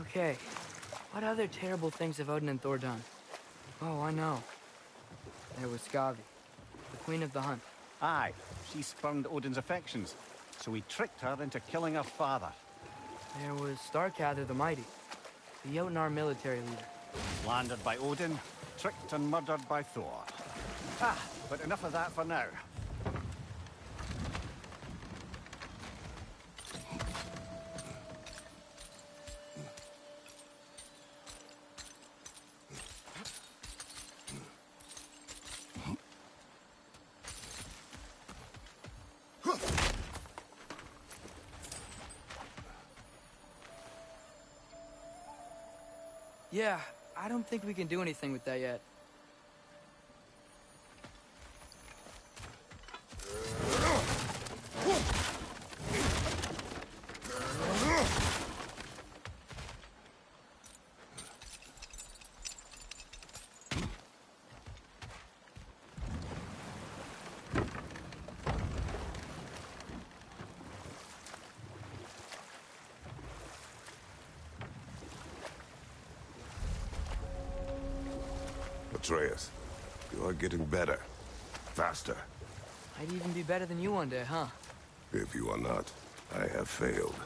Okay, what other terrible things have Odin and Thor done? Oh, I know. There was Skavi, the queen of the hunt. Aye, she spurned Odin's affections, so he tricked her into killing her father. There was Starkather the Mighty, the Jotnar military leader. Slandered by Odin, tricked and murdered by Thor. Ah, but enough of that for now. Yeah, I don't think we can do anything with that yet. Atreus, you are getting better. Faster. Might even be better than you one day, huh? If you are not, I have failed.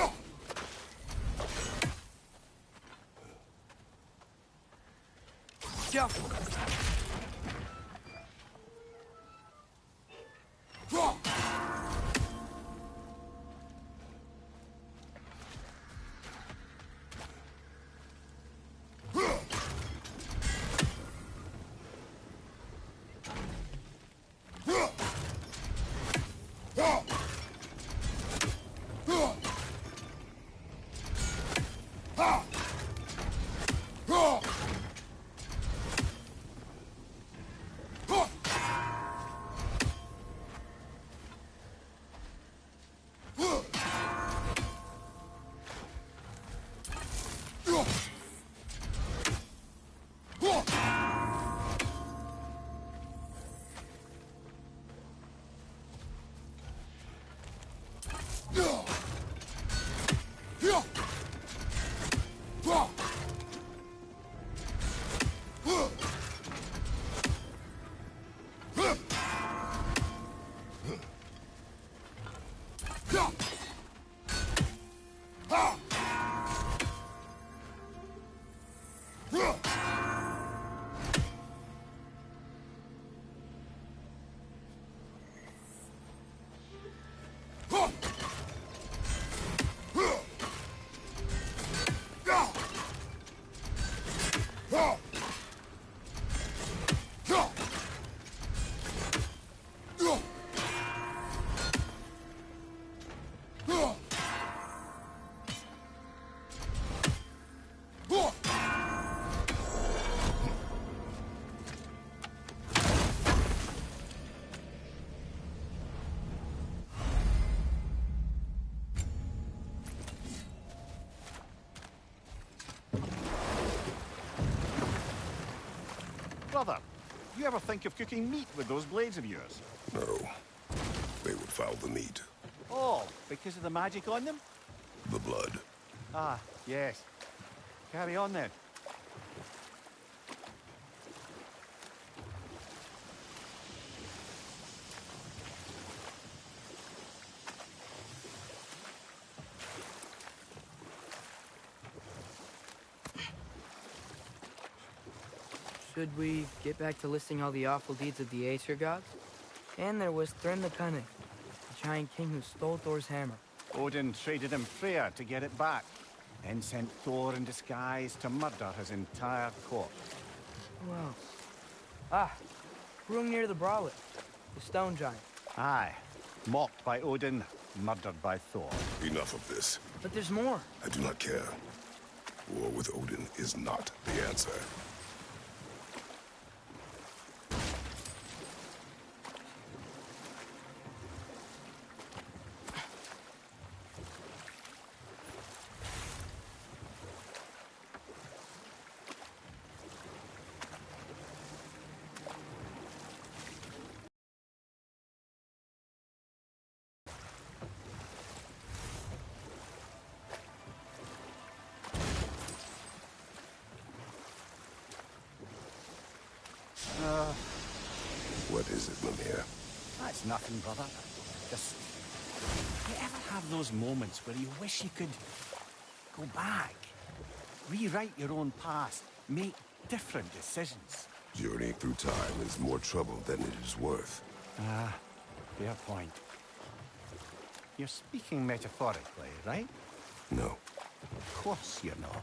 Go! Brother, you ever think of cooking meat with those blades of yours? No. They would foul the meat. Oh, because of the magic on them? The blood. Ah, yes. carry on then. Should we get back to listing all the awful deeds of the Aesir gods? And there was Thrym the Cunning, the giant king who stole Thor's hammer. Odin traded him Freya to get it back, then sent Thor in disguise to murder his entire court. Who else? Ah, Hrung near the Brawlet, the stone giant. Aye, mocked by Odin, murdered by Thor. Enough of this. But there's more. I do not care. War with Odin is not the answer. What is it, Mimir? That's nothing, brother. Just... You ever have those moments where you wish you could go back? Rewrite your own past, make different decisions? Journeying through time is more trouble than it is worth. Ah, fair point. You're speaking metaphorically, right? No. Of course you're not.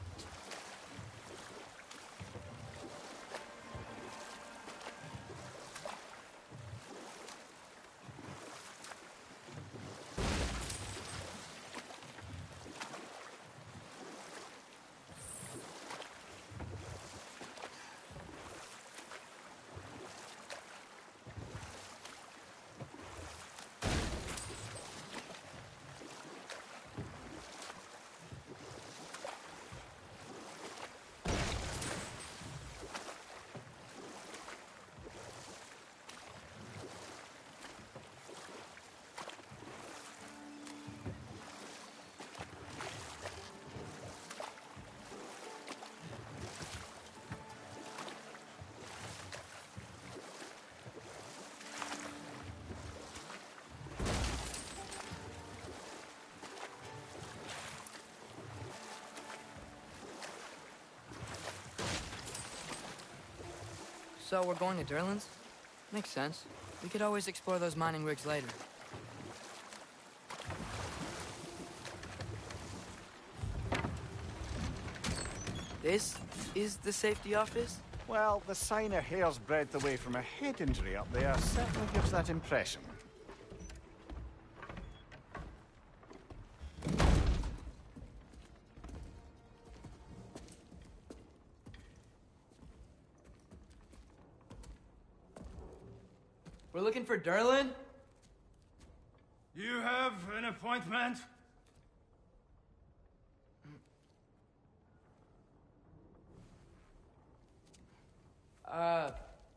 So we're going to Durlin's? Makes sense. We could always explore those mining rigs later. This is the safety office? Well, the sign a hair's breadth away from a head injury up there certainly gives that impression. We're looking for Durlin? You have an appointment?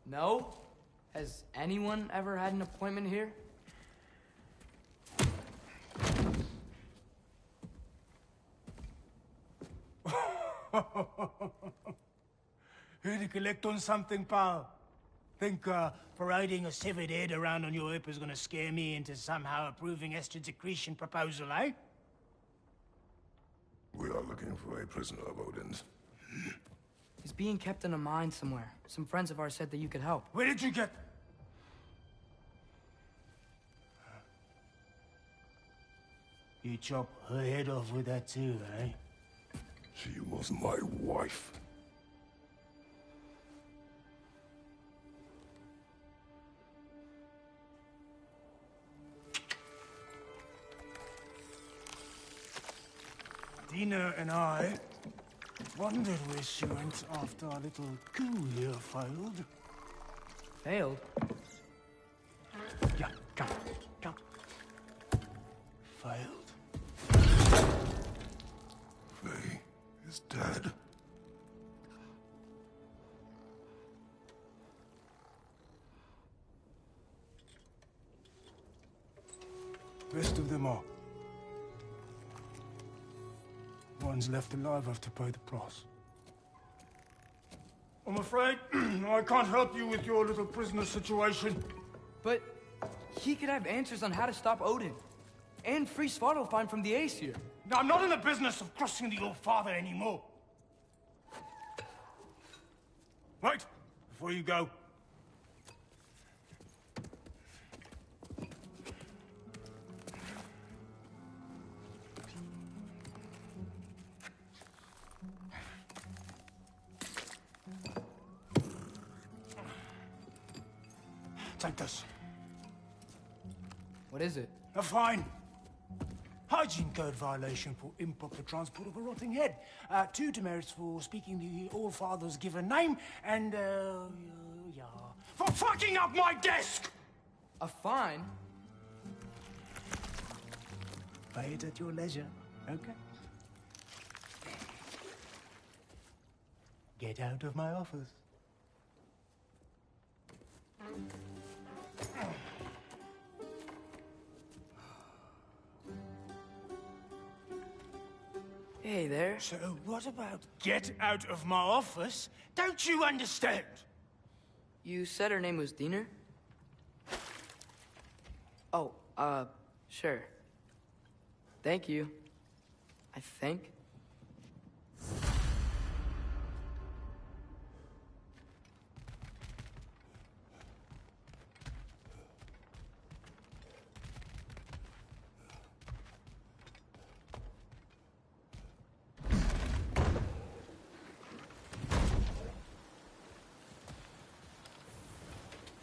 No. Has anyone ever had an appointment here? Here to collect on something, pal? Think, parading a severed head around on your hip is gonna scare me into somehow approving Esther's accretion proposal, eh? We are looking for a prisoner of Odin's. He's being kept in a mine somewhere. Some friends of ours said that you could help. Where did you get... You chop her head off with that too, eh? She was my wife. Dina and I wondered where she went after our little coup here failed. Failed? Yeah, come, come. Failed. Faye is dead. Rest of them are. Ones left alive have to pay the price. I'm afraid I can't help you with your little prisoner situation. But he could have answers on how to stop Odin. And free Svartalfheim from the Aesir. Now, I'm not in the business of crossing the All-Father anymore. Right, before you go. Take this. What is it? A fine. Hygiene code violation for improper transport of a rotting head. 2 demerits for speaking the All-Father's given name, and, yeah, for fucking up my desk! A fine? Pay it at your leisure, okay? Get out of my office. Hey there. So what about get out of my office? Don't you understand? You said her name was Diener? Oh, sure. Thank you. I think.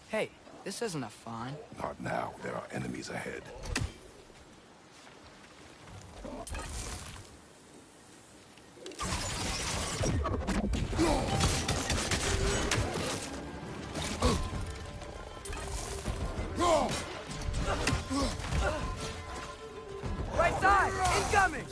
Hey, this isn't a fine. Not now. There are enemies ahead. Right side! Incoming!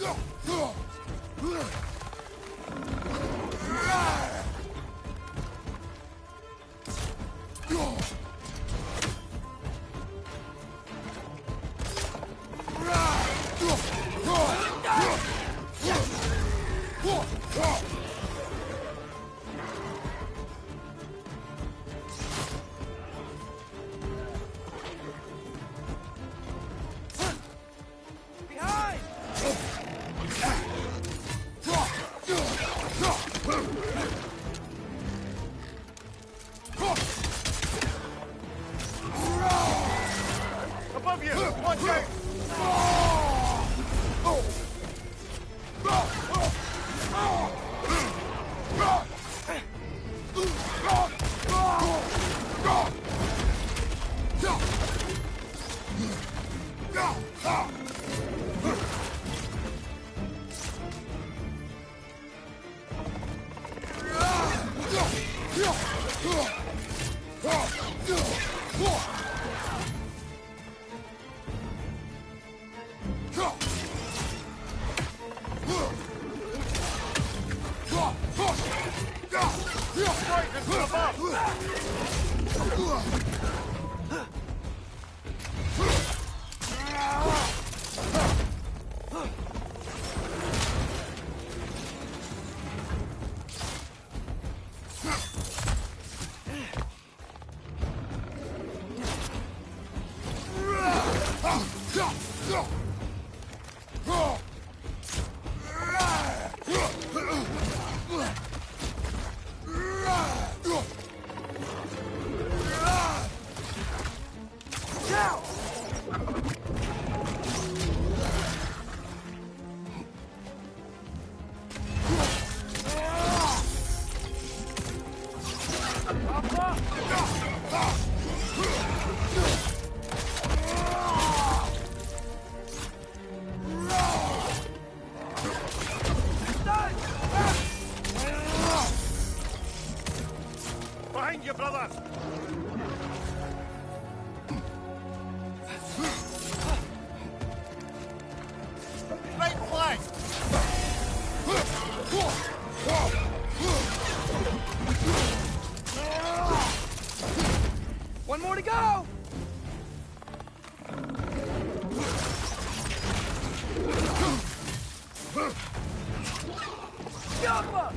Behind! Above you! Watch out! Behind you, brother! Right flank! One more to go! Jump!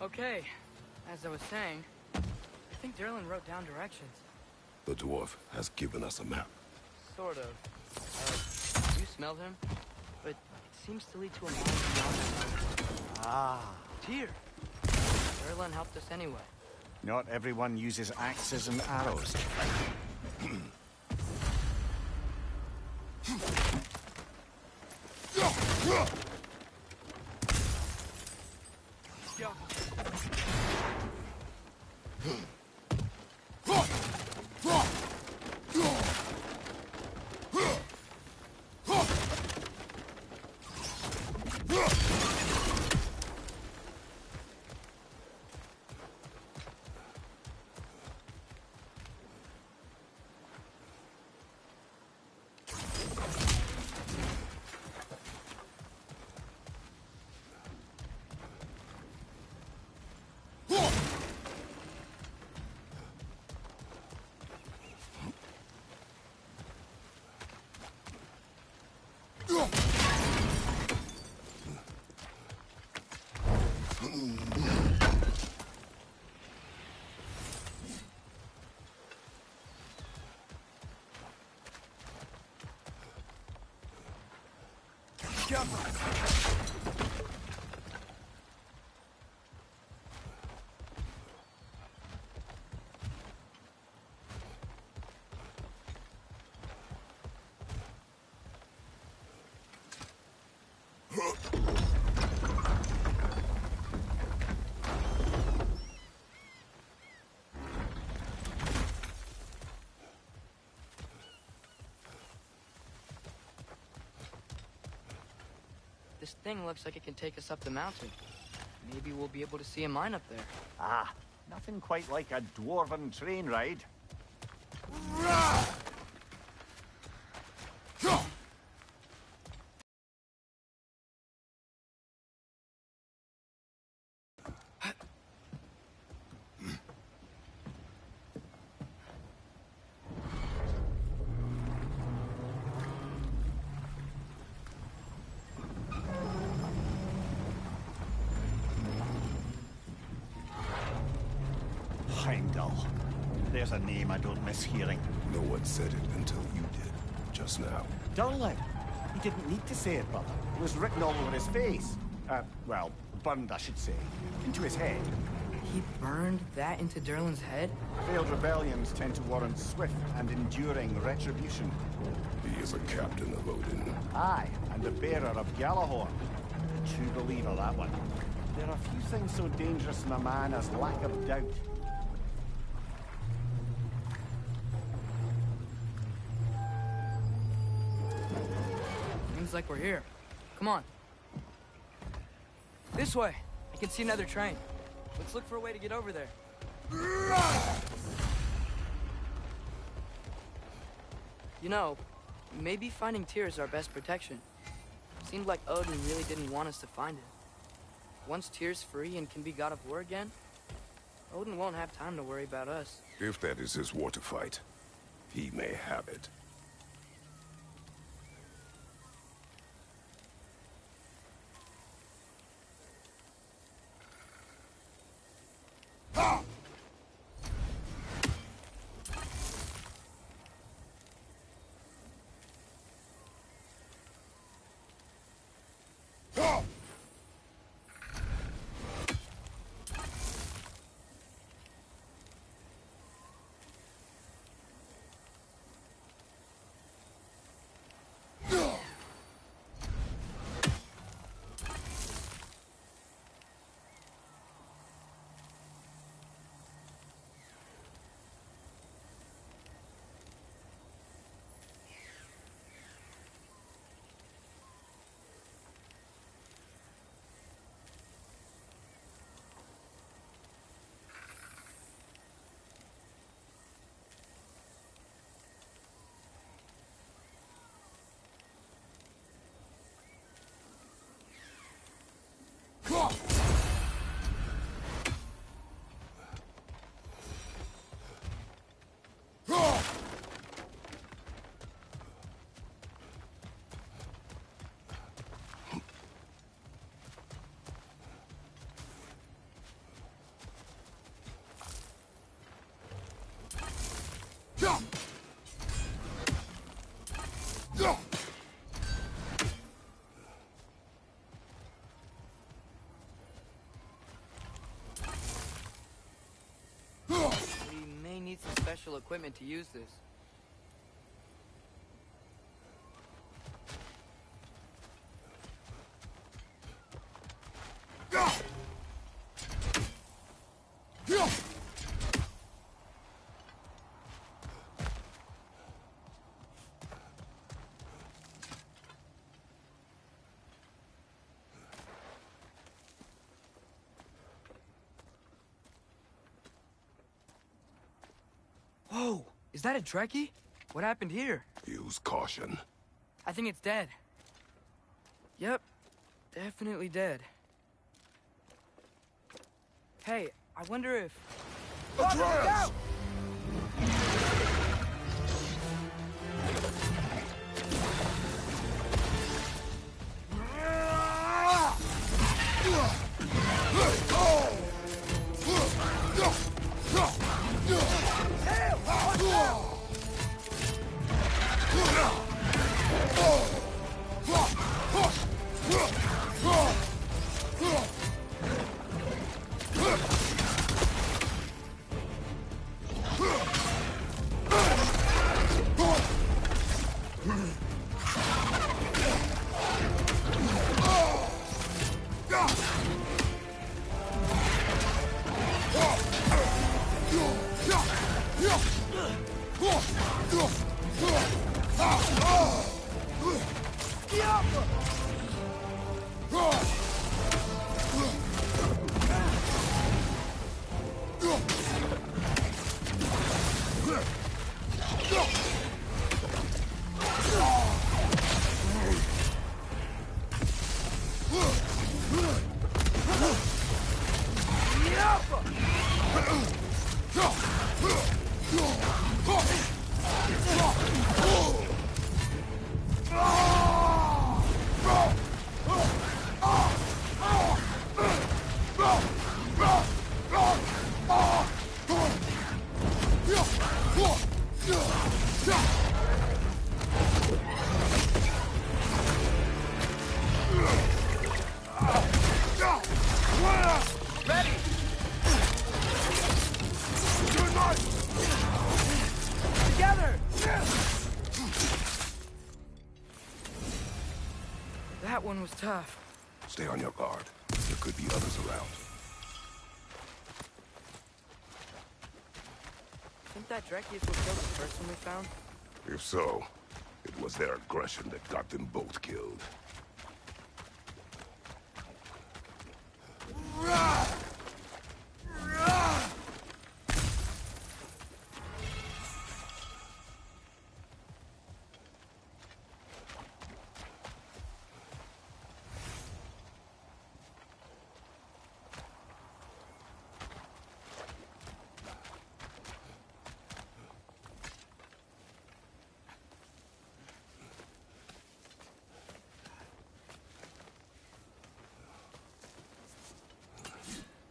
Okay, as I was saying, I think Derlin wrote down directions. The dwarf has given us a map. Sort of. You smelled him, but it seems to lead to a mine beyond. Ah. Tyr! Derlin helped us anyway. Not everyone uses axes and arrows. Yo. This thing looks like it can take us up the mountain. Maybe we'll be able to see a mine up there. Ah, nothing quite like a dwarven train ride. Heimdall. There's a name I don't miss hearing. No one said it until you did, just now. Durlin. He didn't need to say it, brother. It was written all over his face. Well, burned, I should say. Into his head. He burned that into Derlin's head? Failed rebellions tend to warrant swift and enduring retribution. He is a captain of Odin. Aye, and the bearer of Gjallarhorn. A true believer, that one. There are few things so dangerous in a man as lack of doubt. Seems like we're here. Come on. This way. I can see another train. Let's look for a way to get over there. You know, maybe finding Tyr is our best protection. Seemed like Odin really didn't want us to find him. Once Tyr's free and can be god of war again, Odin won't have time to worry about us. If that is his war to fight, he may have it. special equipment to use this. Whoa! Is that a Trekkie? What happened here? Use caution. I think it's dead. Yep. Definitely dead. Hey, I wonder if... Atreus! That one was tough. Stay on your guard. There could be others around. Think that Dreckius was killed the first one we found? If so, it was their aggression that got them both killed.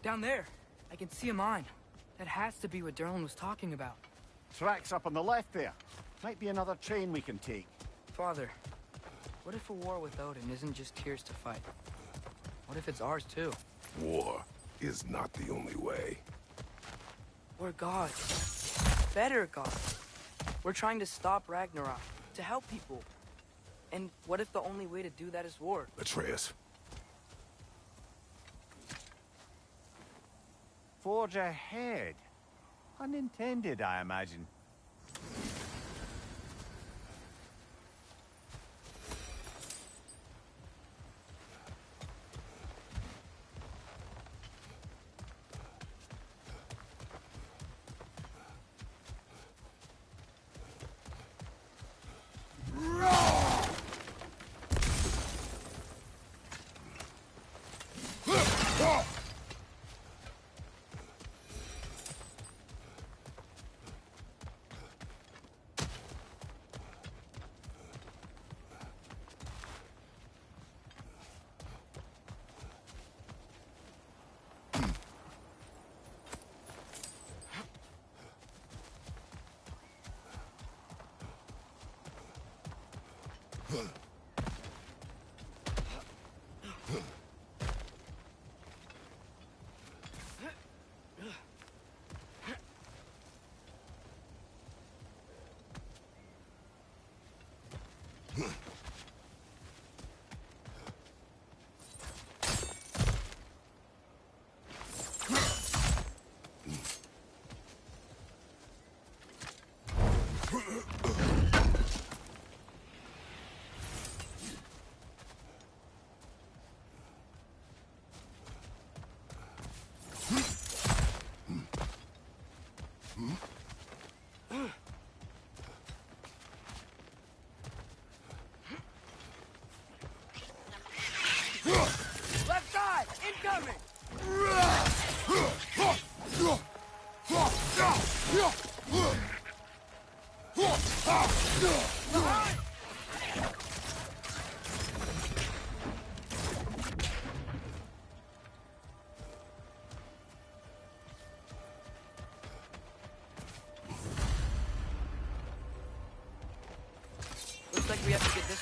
Down there. I can see a mine. That has to be what Derlin was talking about. Tracks up on the left there. Might be another train we can take. Father, what if a war with Odin isn't just Tyr's to fight? What if it's ours too? War is not the only way. We're gods. Better gods. We're trying to stop Ragnarok, to help people. And what if the only way to do that is war? Atreus, Forge ahead. Unintended, I imagine.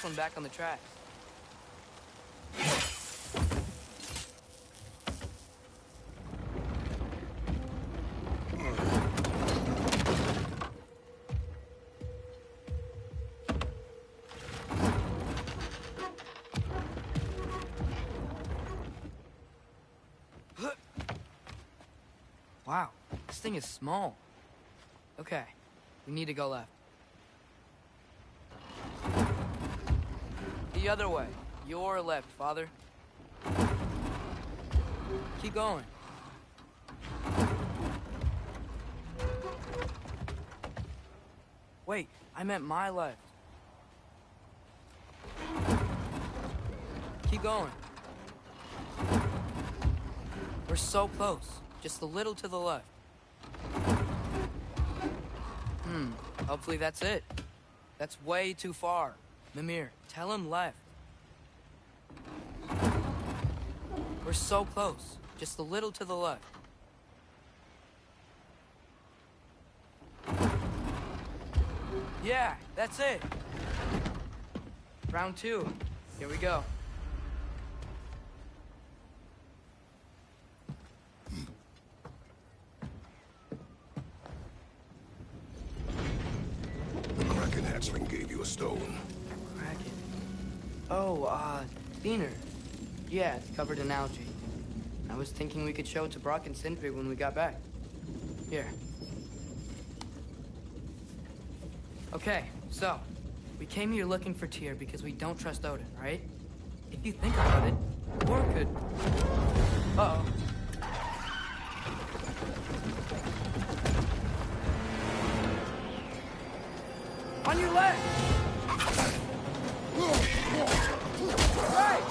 one back on the tracks. Wow, this thing is small. Okay, we need to go left. The other way. Your left, Father. Keep going. Wait, I meant my left. Keep going. We're so close. Just a little to the left. Hopefully that's it. That's way too far. Mimir, tell him left. We're so close. Just a little to the left. Yeah, that's it. Round 2. Here we go. The Kraken hatchling gave you a stone. Kraken. Oh, Diener. Yeah, it's covered in algae. I was thinking we could show it to Brock and Sindri when we got back. Here. Okay, so, we came here looking for Tyr because we don't trust Odin, right? If you think about it, War could... Uh-oh. On your left! Right!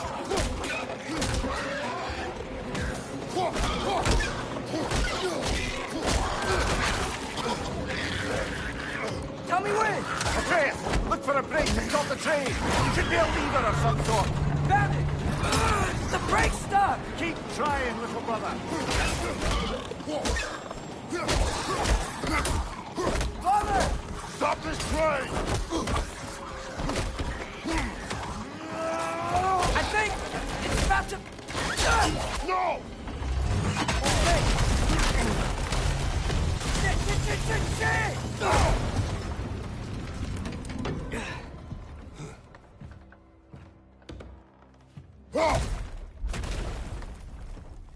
Tell me when! Atreus, look for a break to stop the train. It should be a lever of some sort. Found it! The brake's stuck! Keep trying, little brother. Father! Stop this train! I think it's about to... No! Shit!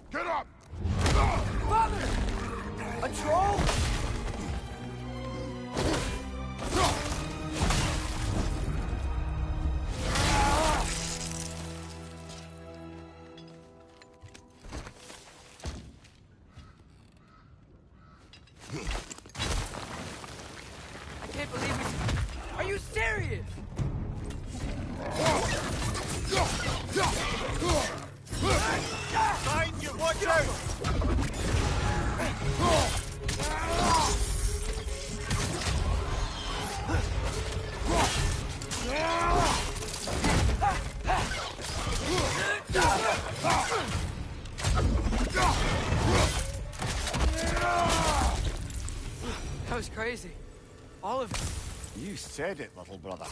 Get up! Father! A troll? I can't believe it. Are you serious? Fine, you watch out! That was crazy. All of it. You said it, little brother.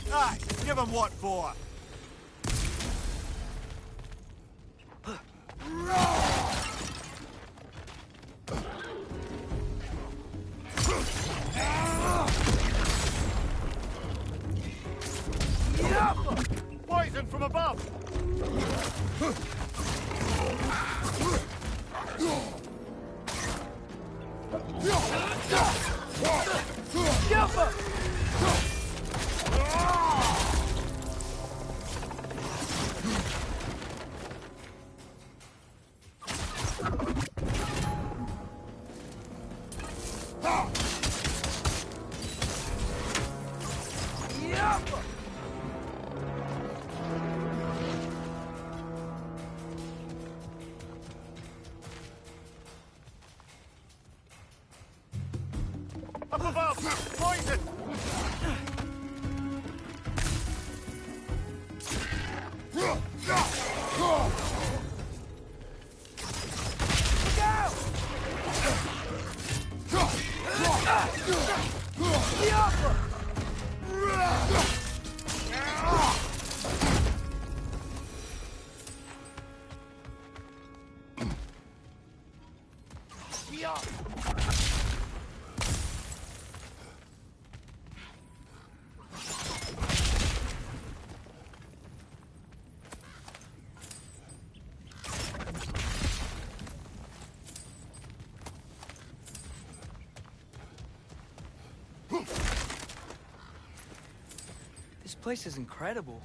Aye, give him what for. Poison from above! Up above! Poison! This place is incredible.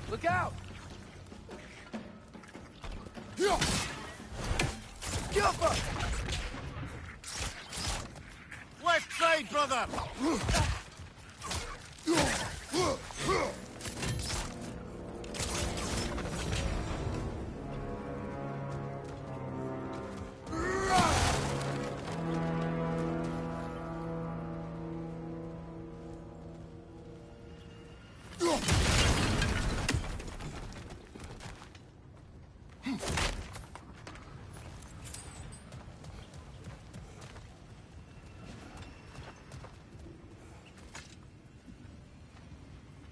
Look out! Left side, brother!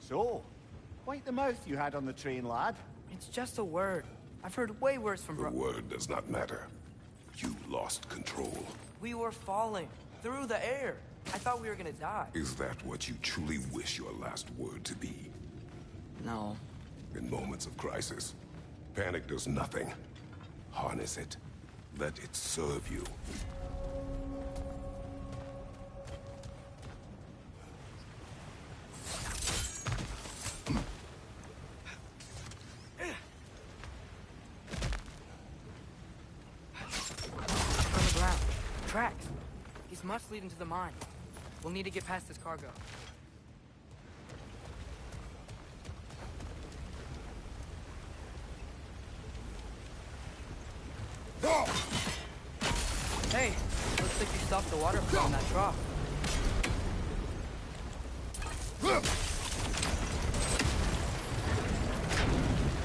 So, wipe the mouth you had on the train, lad. It's just a word. I've heard way worse from The word does not matter. You lost control. We were falling through the air. I thought we were gonna die. Is that what you truly wish your last word to be? No. In moments of crisis, panic does nothing. Harness it. Let it serve you. On the ground. Tracks. These must lead into the mine. We'll need to get past this cargo. Hey, looks like you stopped the water flow in that trough.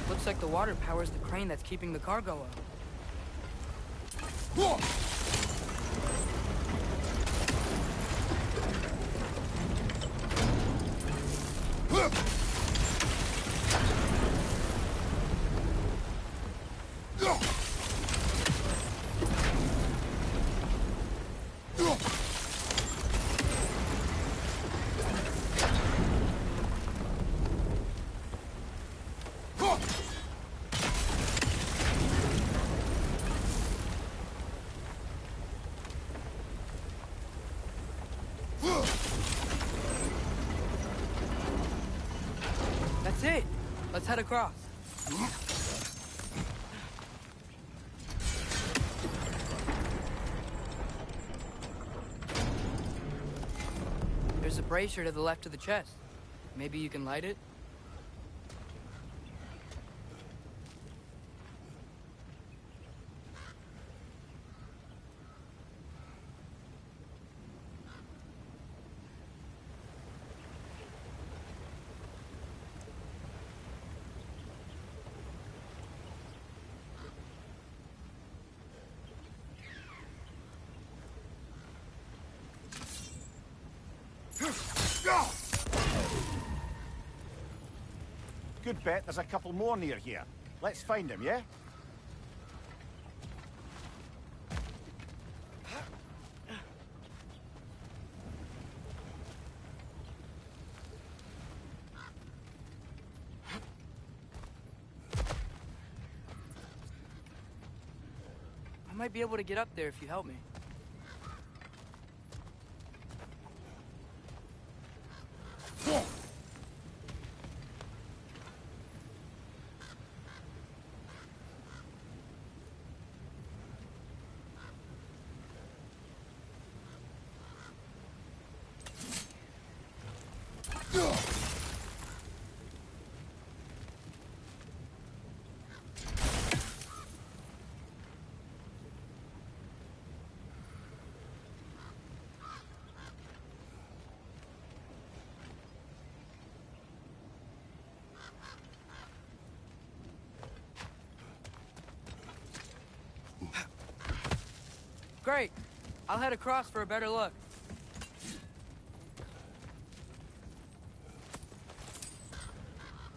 Looks like the water powers the crane that's keeping the cargo up. That's it. Let's head across. There's a brazier to the left of the chest. Maybe you can light it? Good bet there's a couple more near here. Let's find him, yeah? might be able to get up there if you help me. Great. I'll head across for a better look.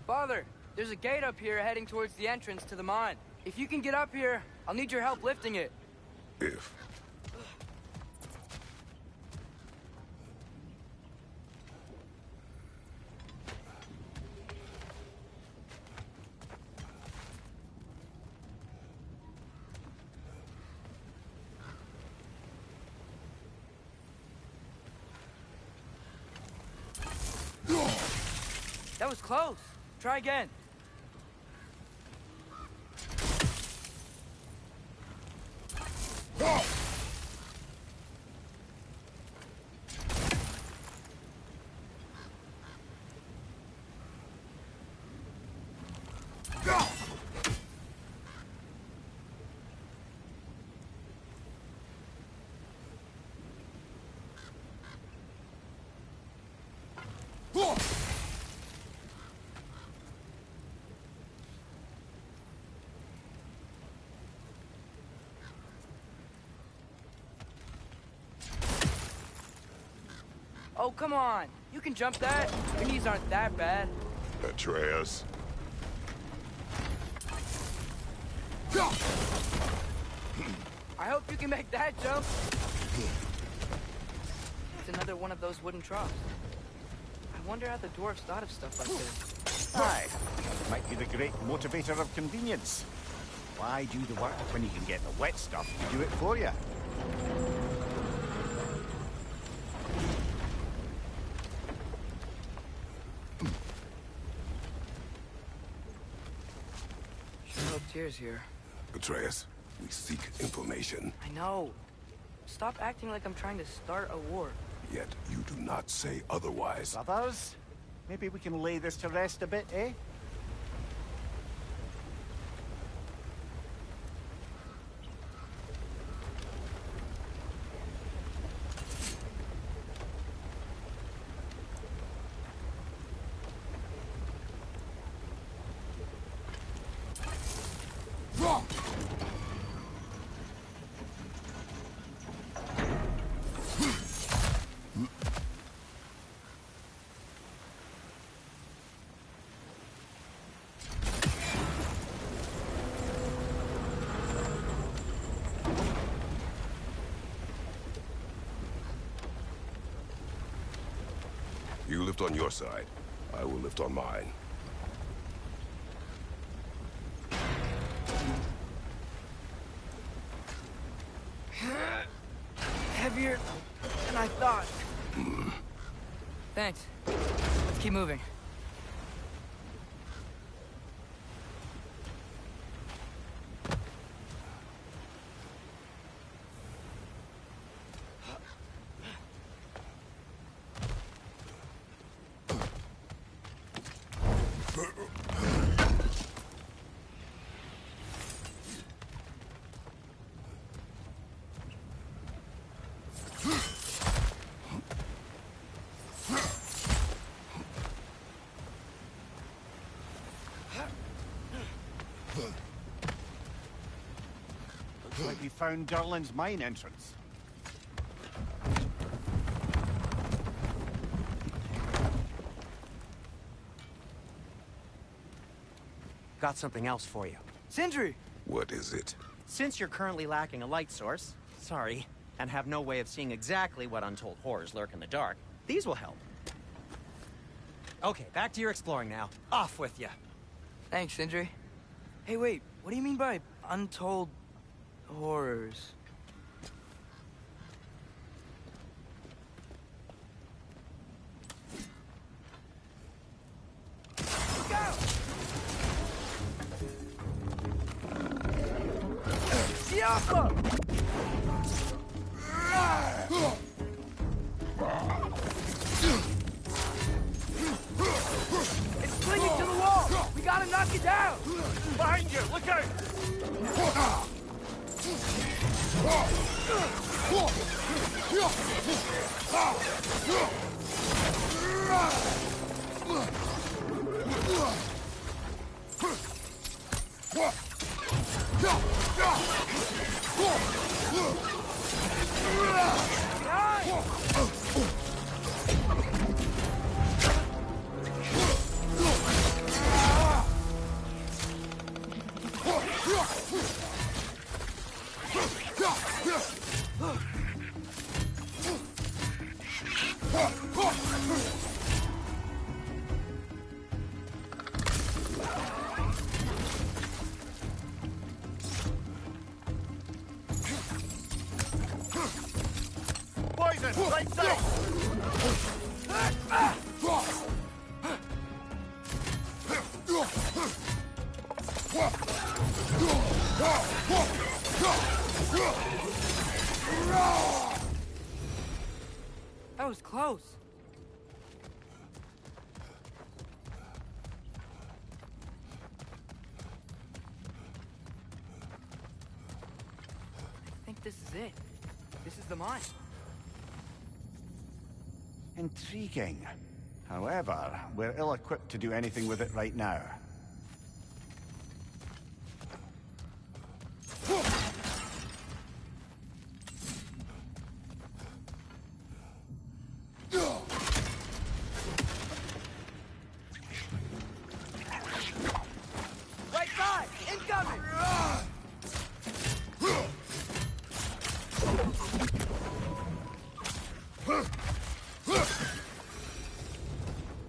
Father, there's a gate up here heading towards the entrance to the mine. If you can get up here, I'll need your help lifting it. If. That was close. Try again. Oh, come on. You can jump that. Your knees aren't that bad. Atreus. I hope you can make that jump. It's another one of those wooden troughs. I wonder how the dwarves thought of stuff like this. Aye, might be the great motivator of convenience. Why do the work when you can get the wet stuff to do it for you? Sure hope Tyr's here. Atreus, we seek information. I know. Stop acting like I'm trying to start a war. Yet you do not say otherwise. Brothers, maybe we can lay this to rest a bit, eh? You lift on your side. I will lift on mine. Heavier than I thought. Thanks. Let's keep moving. Looks like we found Durlin's mine entrance. Got something else for you. Sindri! What is it? Since you're currently lacking a light source, sorry, and have no way of seeing exactly what untold horrors lurk in the dark, these will help. Okay, back to your exploring now. Off with you. Thanks, Sindri. Hey, wait. What do you mean by untold horrors? years. It's clinging to the wall! We gotta knock it down! Behind you! Look out! Poison! Right side! That was close. I think this is it. This is the mine. Intriguing. However, we're ill-equipped to do anything with it right now. Right side! Incoming!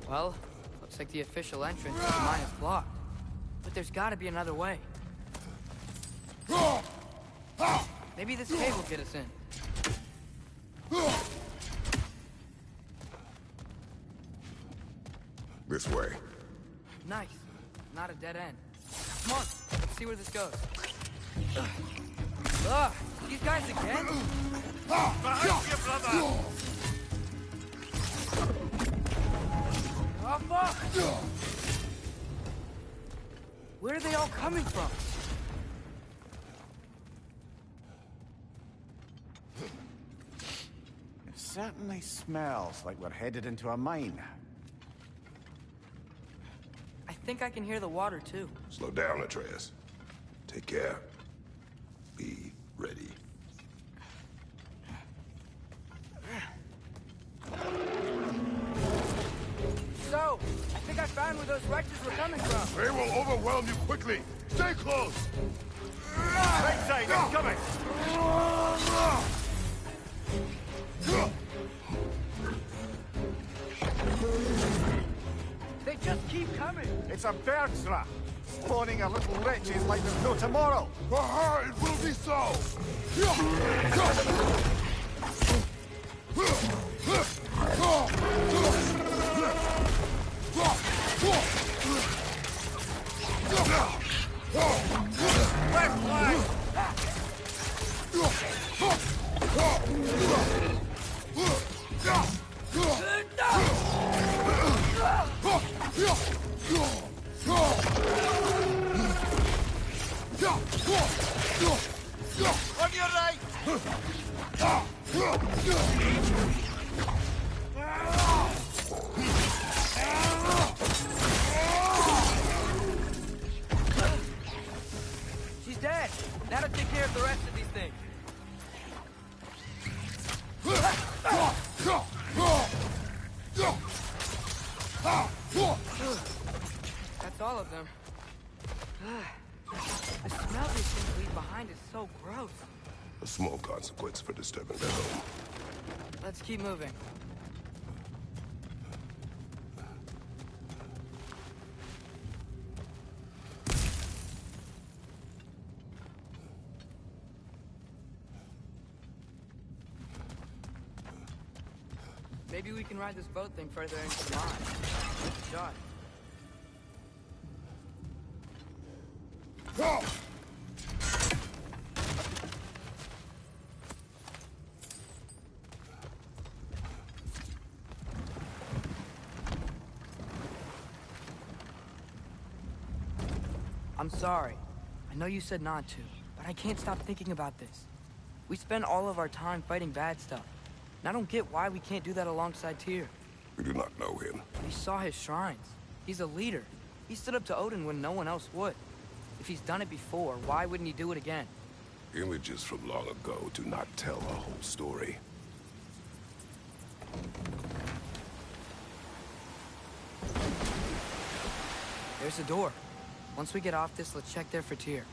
Well, looks like the official entrance to the mine is blocked. But there's gotta be another way. Maybe this cave will get us in. This way. Nice. Not a dead end. Come on, let's see where this goes. Ugh, these guys again? Behind you, brother! Oh, fuck! Where are they all coming from? It certainly smells like we're headed into a mine. I think I can hear the water, too. Slow down, Atreus. Take care. Be ready. So, I think I found where those wretches were coming from. They will overwhelm you quickly. Stay close. Right side, incoming! They just keep coming. It's a bird's rat, spawning a little wretches like there's no tomorrow. Aha, it will be so. Left leg! On your right! She's dead. That'll take care of the rest of these things. That's all of them. The smell these things leave behind is so gross. A small consequence for disturbing their home. Let's keep moving. Maybe we can ride this boat thing further into the line. Shot. Whoa! I'm sorry. I know you said not to, but I can't stop thinking about this. We spend all of our time fighting bad stuff, and I don't get why we can't do that alongside Tyr. We do not know him. We saw his shrines. He's a leader. He stood up to Odin when no one else would. If he's done it before, why wouldn't he do it again? Images from long ago do not tell a whole story. There's a door. Once we get off this, let's check there for Tyr.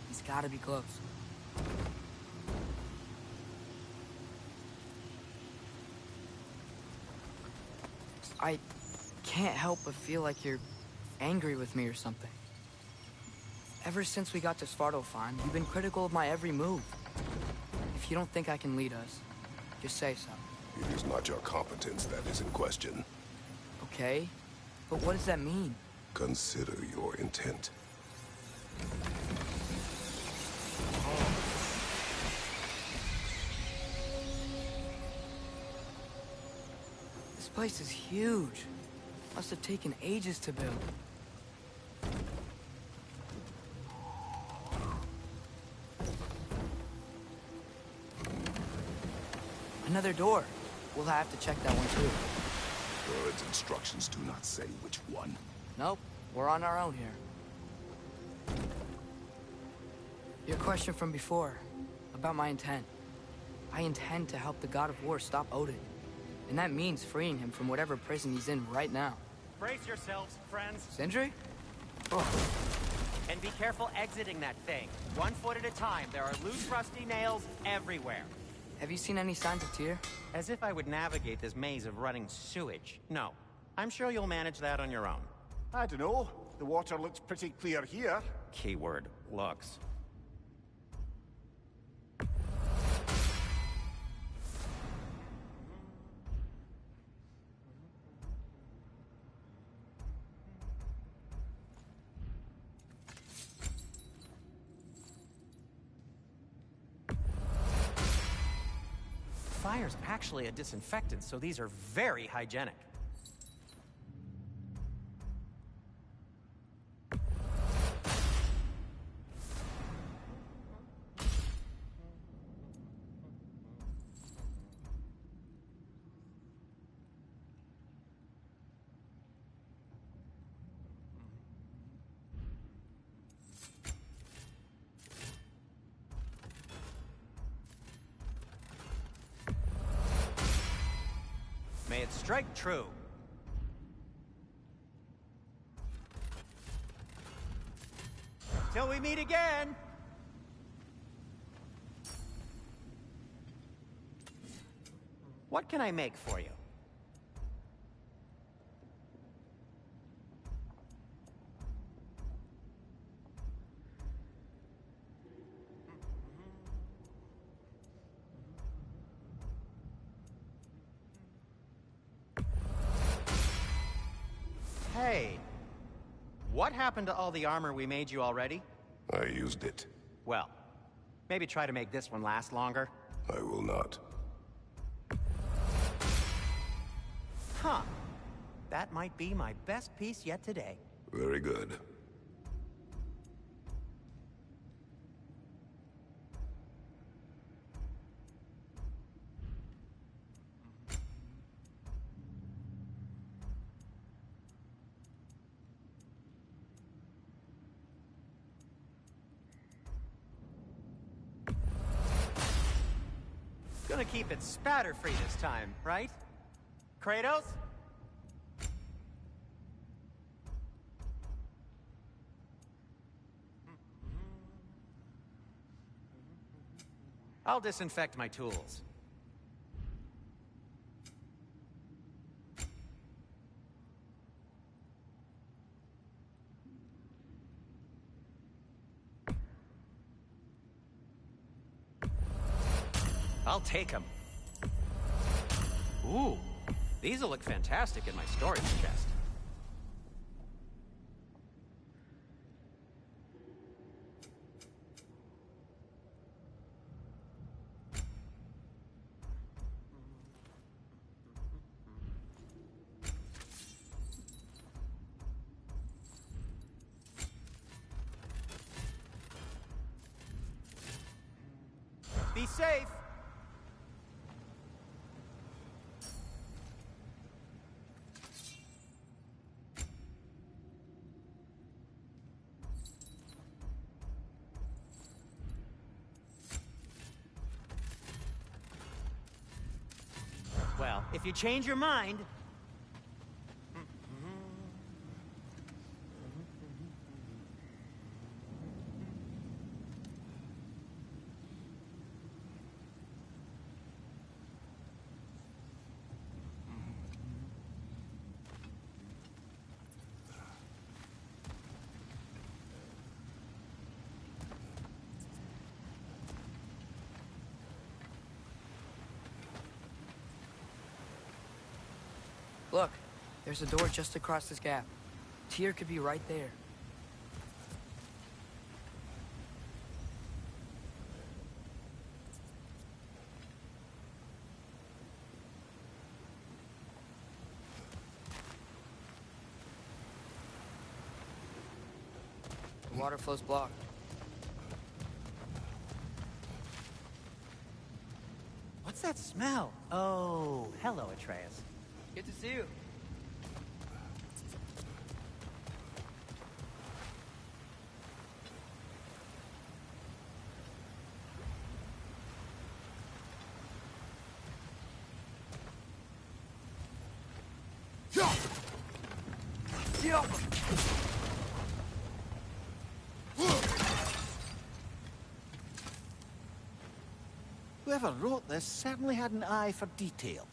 He's gotta be close. I can't help but feel like you're angry with me or something. Ever since we got to Svartalfheim, you've been critical of my every move. If you don't think I can lead us, just say so. It is not your competence that is in question. Okay? But what does that mean? Consider your intent. This place is huge. Must have taken ages to build. Another door. We'll have to check that one too. Bird's instructions do not say which one. Nope, we're on our own here. Your question from before, about my intent. I intend to help the God of War stop Odin. And that means freeing him from whatever prison he's in right now. Brace yourselves, friends. Sindri? And be careful exiting that thing. 1 foot at a time. There are loose, rusty nails everywhere. Have you seen any signs of Tyr? As if I would navigate this maze of running sewage. No. I'm sure you'll manage that on your own. I don't know. The water looks pretty clear here. Keyword, looks. Fire's actually a disinfectant, so these are very hygienic. May it strike true. Till we meet again! What can I make for you? Hey, what happened to all the armor we made you already? I used it. Well, maybe try to make this one last longer. I will not. Huh. That might be my best piece yet today. Very good. Gonna keep it spatter-free this time, right? Kratos? I'll disinfect my tools. I'll take him. Ooh, These will look fantastic in my storage chest. Be safe! Well, if you change your mind... Look, there's a door just across this gap. Tyr could be right there. The water flow's blocked. What's that smell? Oh, hello, Atreus. Good to see you. Whoever wrote this certainly had an eye for detail.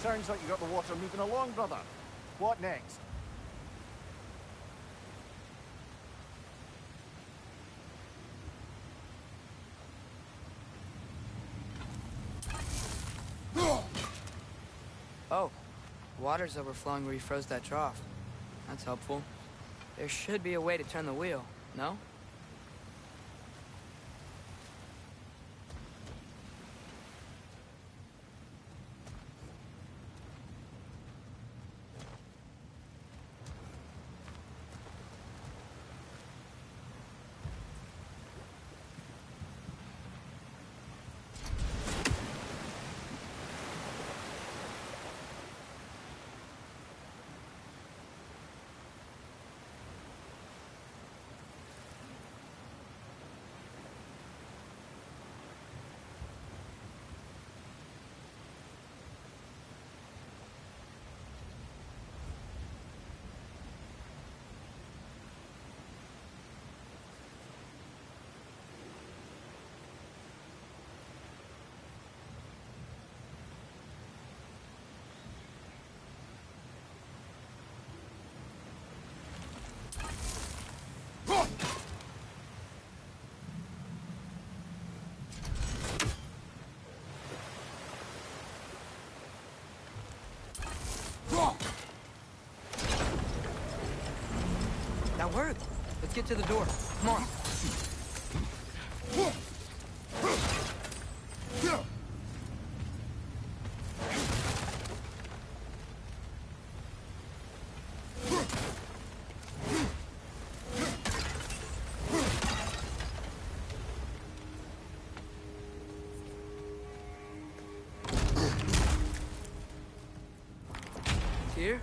Sounds like you got the water moving along, brother. What next? Oh, water's overflowing where you froze that trough. That's helpful. There should be a way to turn the wheel, no? That worked. Let's get to the door. Come on. Here?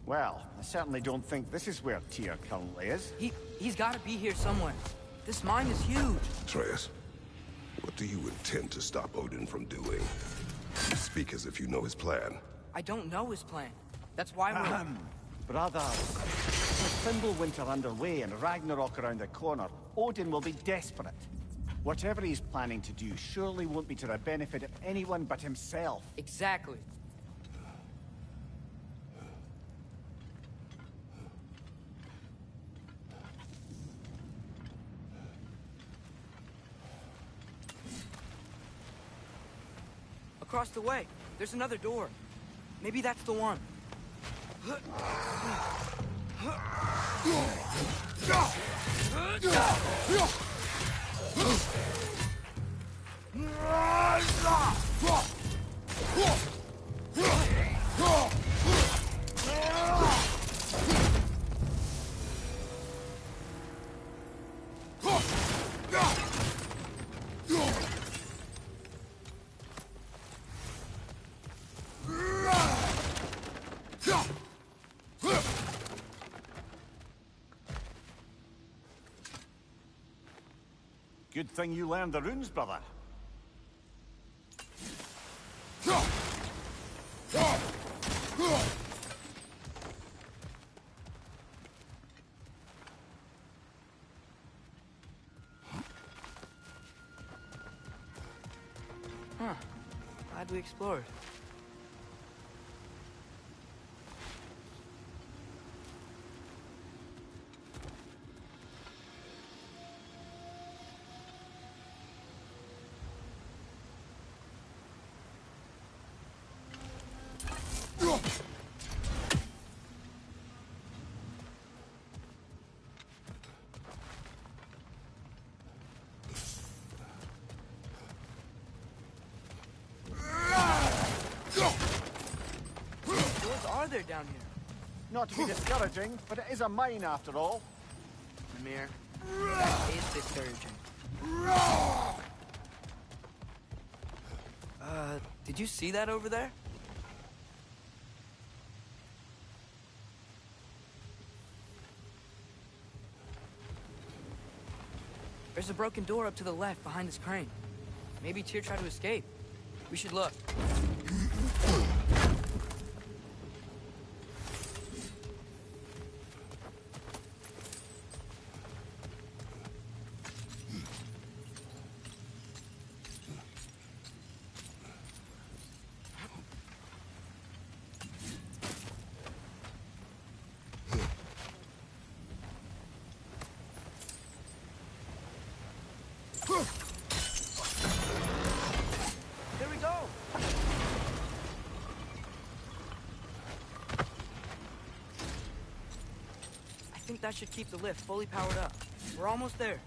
Well, I certainly don't think this is where Tyr currently is. He's got to be here somewhere. This mine is huge. Atreus, what do you intend to stop Odin from doing? You speak as if you know his plan. I don't know his plan. That's why we're... Brothers, with Fimbulwinter underway and Ragnarok around the corner, Odin will be desperate. Whatever he's planning to do surely won't be to the benefit of anyone but himself. Exactly. Across the way, there's another door. Maybe that's the one. Good thing you learned the runes, brother. Huh. Glad we explored. There down here. Not to be discouraging, but it is a mine after all. Mimir, that is discouraging. Did you see that over there? There's a broken door up to the left behind this crane. Maybe Tyr tried to escape. We should look. There we go! I think that should keep the lift fully powered up. We're almost there.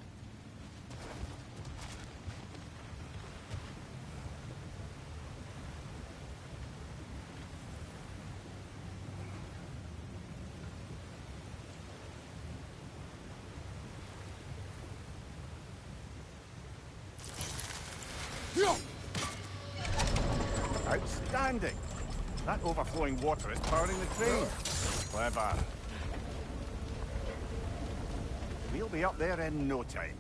Outstanding! That overflowing water is powering the train. Clever. We'll be up there in no time.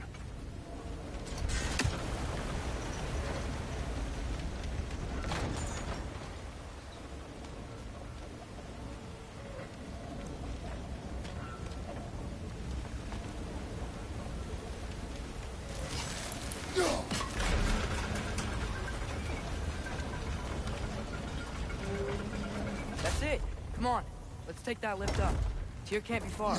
That's it. Come on. Let's take that lift up. Tyr can't be far.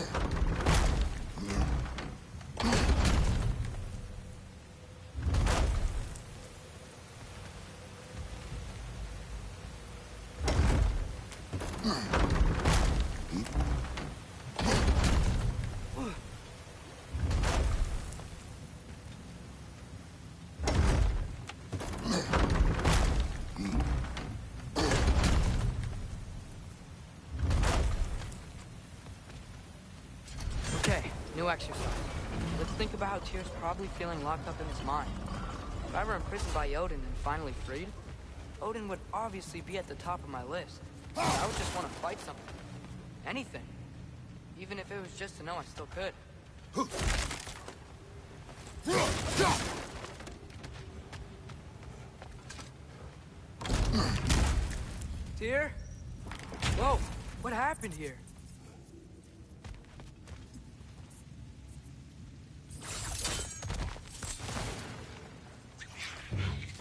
new exercise. Let's think about how Tyr's probably feeling locked up in his mind. If I were imprisoned by Odin and finally freed, Odin would obviously be at the top of my list. I would just want to fight something. Anything. Even if it was just to know I still could. Tyr? Whoa, what happened here?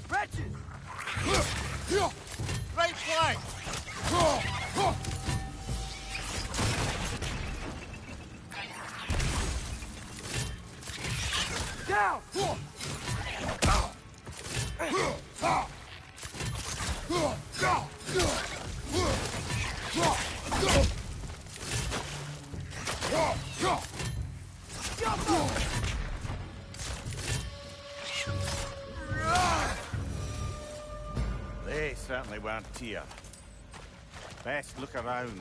Wretches! Right flank! Down! They certainly weren't Tyr. Best look around.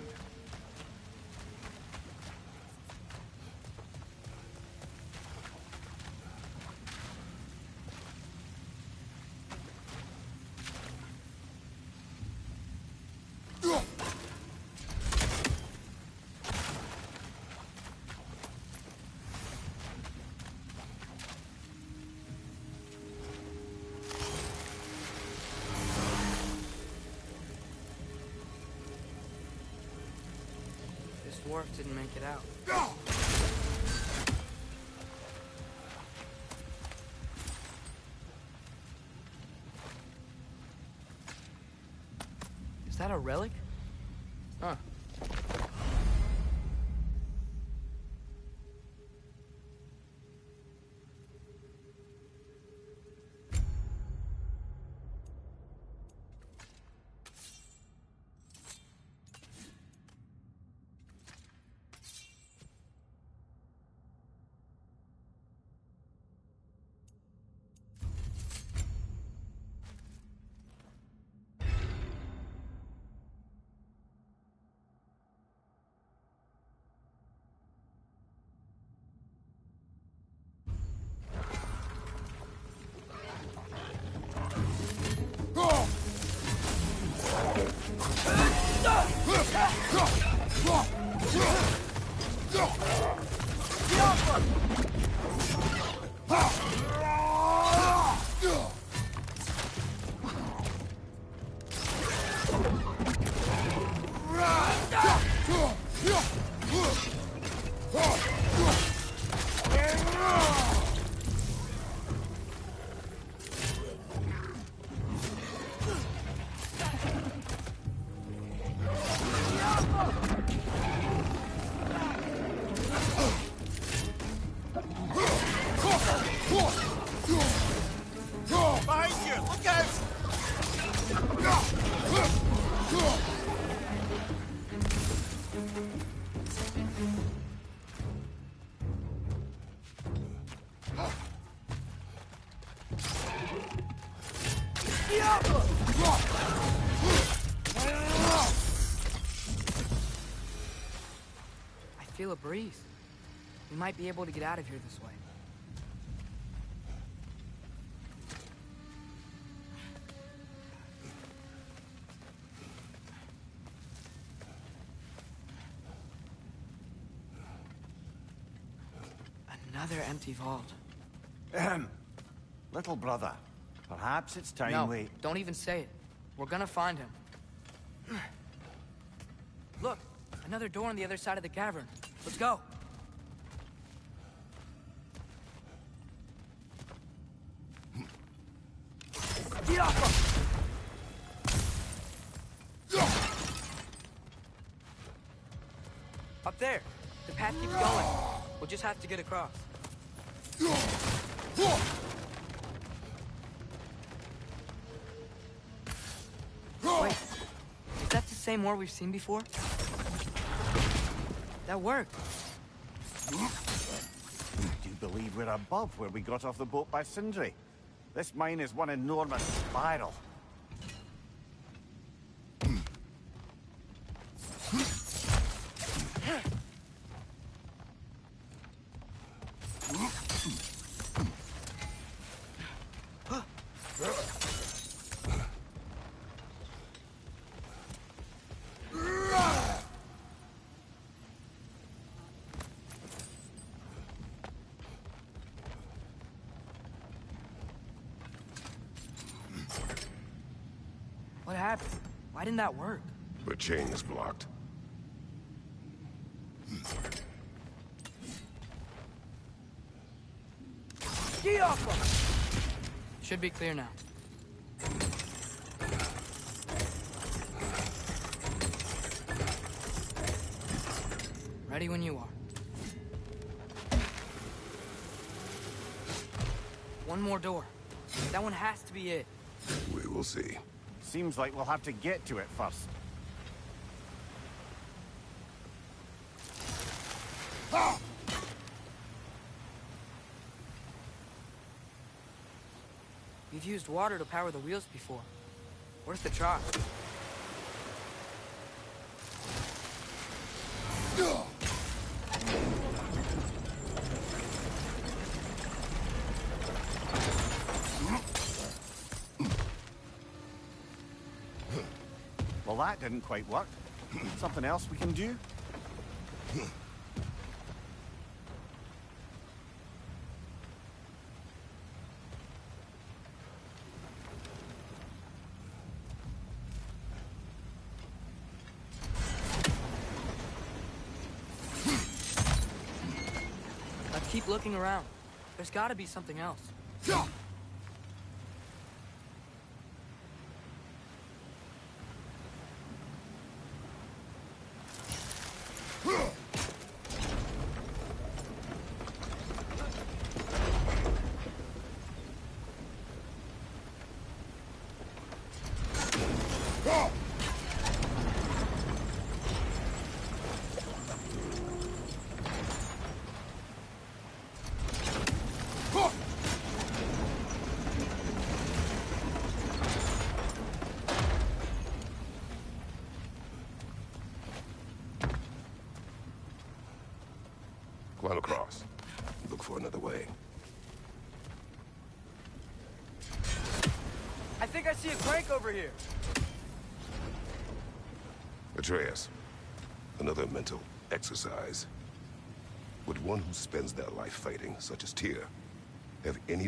This dwarf didn't make it out. Is that a relic? Huh. Behind you! Look out! I feel a breeze. We might be able to get out of here this way. Another empty vault. Little brother, perhaps it's time No, we... don't even say it. We're gonna find him. Look, another door on the other side of the cavern. Let's go. Get off him! Up there. The path keeps going. We'll just have to get across. Wait, is that the same war we've seen before? That worked. I do believe we're above where we got off the boat by Sindri. This mine is one enormous spiral. happened? Why didn't that work? The chain is blocked. Ski off! Should be clear now. Ready when you are. One more door. That one has to be it. We will see. Seems like we'll have to get to it first. We've used water to power the wheels before. Worth the try. Well, that didn't quite work. Something else we can do? Let's keep looking around. There's gotta be something else. Climb across. Look for another way. I think I see a crank over here. Atreus, another mental exercise. Would one who spends their life fighting, such as Tyr, have any